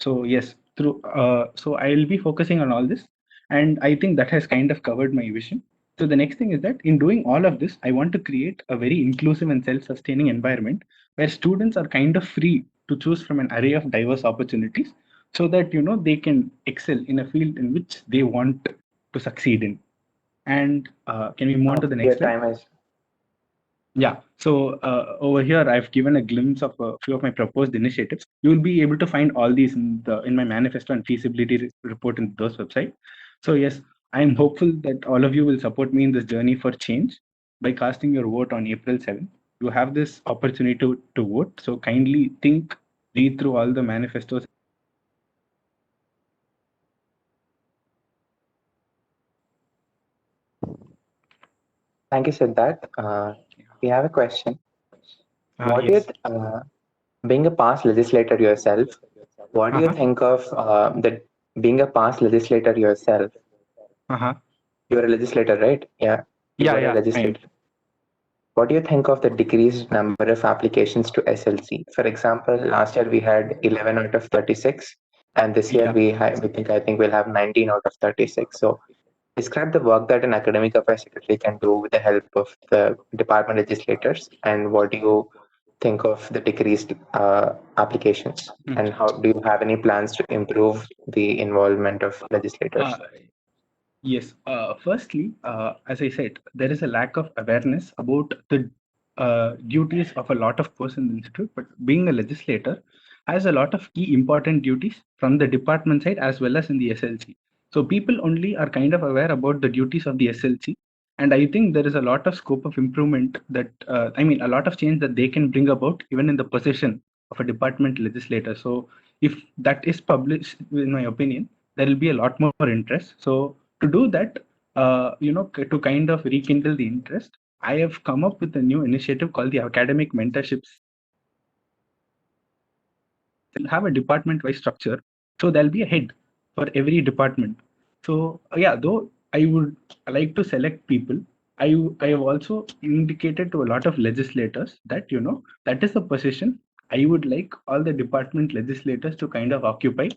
S13: So yes, so I'll be focusing on all this, and I think that has kind of covered my vision. So the next thing is that in doing all of this, I want to create a very inclusive and self-sustaining environment where students are kind of free to choose from an array of diverse opportunities, so that they can excel in a field in which they want to succeed in. And can we move on to the next slide?
S1: Your time is.
S13: Yeah, so over here I've given a glimpse of a few of my proposed initiatives. You will be able to find all these in my manifesto and feasibility report in those websites. So yes, I'm hopeful that all of you will support me in this journey for change by casting your vote on April 7th. You have this opportunity to vote, so kindly read through all the manifestos.
S1: Thank you, Siddharth. We have a question. What
S13: Yes.
S1: being a past legislator yourself, what do you think of the being a past legislator yourself? You're a legislator, right? Yeah. You were a legislator. What do you think of the decreased number of applications to SLC? For example, last year we had 11 out of 36, and this year I think we'll have 19 out of 36. So describe the work that an academic affairs secretary can do with the help of the department legislators, and what do you think of the decreased applications, and how do you have any plans to improve the involvement of legislators?
S13: Yes. Firstly, as I said, there is a lack of awareness about the duties of a lot of persons in the institute, but being a legislator has a lot of key important duties from the department side as well as in the SLC. So people only are kind of aware about the duties of the SLC. And I think there is a lot of scope of improvement that, a lot of change that they can bring about even in the position of a department legislator. So if that is published, in my opinion, there will be a lot more interest. So to do that, to kind of rekindle the interest, I have come up with a new initiative called the Academic Mentorships. They'll have a department-wise structure, so there'll be a head for every department. So though I would like to select people, I have also indicated to a lot of legislators that that is a position I would like all the department legislators to kind of occupy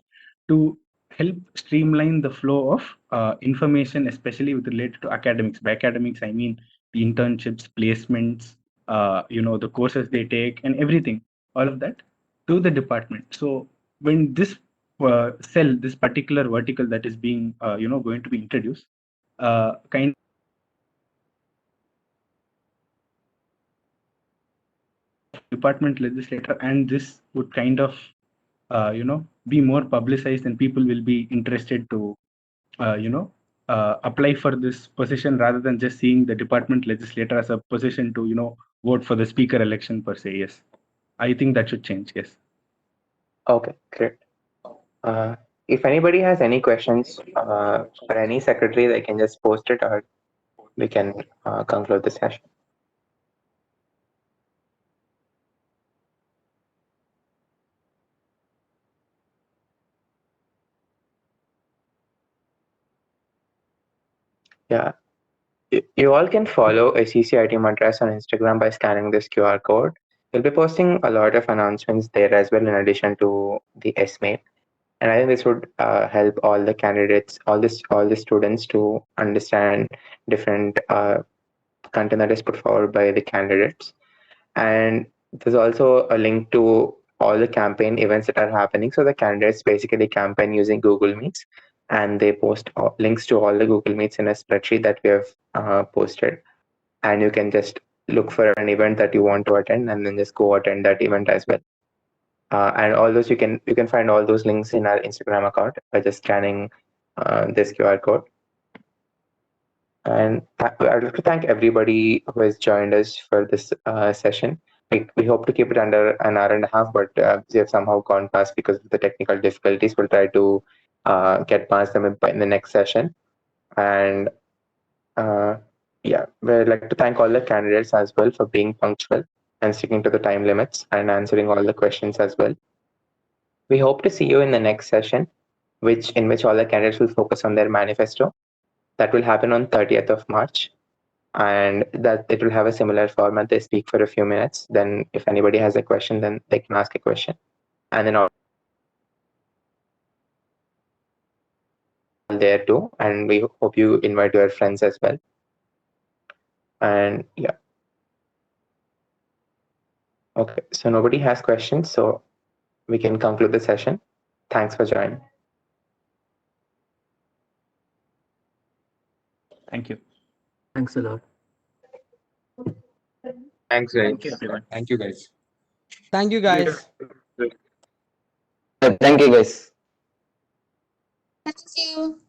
S13: to help streamline the flow of information, especially with related to academics. By academics, I mean the internships, placements, the courses they take, and everything, all of that to the department. So when this cell, this particular vertical that is being, going to be introduced, kind department legislator, and this would kind of, be more publicized, and people will be interested to, apply for this position rather than just seeing the department legislator as a position to, vote for the speaker election per se. Yes, I think that should change. Yes.
S1: Okay, great. If anybody has any questions for any secretary, they can just post it, or we can conclude the session. Yeah. You all can follow CCIT Madras on Instagram by scanning this QR code. We'll be posting a lot of announcements there as well, in addition to the SMAIL. And I think this would help all the candidates, all the students to understand different content that is put forward by the candidates. And there's also a link to all the campaign events that are happening. So the candidates basically campaign using Google Meets, and they post links to all the Google Meets in a spreadsheet that we have posted. And you can just look for an event that you want to attend, and then just go attend that event as well. And all those you can find all those links in our Instagram account by just scanning this QR code. And I'd like to thank everybody who has joined us for this session. We hope to keep it under an hour and a half, but we have somehow gone past because of the technical difficulties. We'll try to get past them in the next session. And we'd like to thank all the candidates as well for being punctual and sticking to the time limits and answering all the questions as well. We hope to see you in the next session, in which all the candidates will focus on their manifesto. That will happen on 30th of March, and that it will have a similar format. They speak for a few minutes. Then if anybody has a question, then they can ask a question. And then all there too. And we hope you invite your friends as well. And yeah. Okay, so nobody has questions, so we can conclude the session. Thanks for joining.
S13: Thank you.
S6: Thanks a lot.
S7: Thanks, guys. Thank you, everyone. Thank you, guys.
S11: Thank you, guys.
S9: Thank you, guys.
S12: Thank you.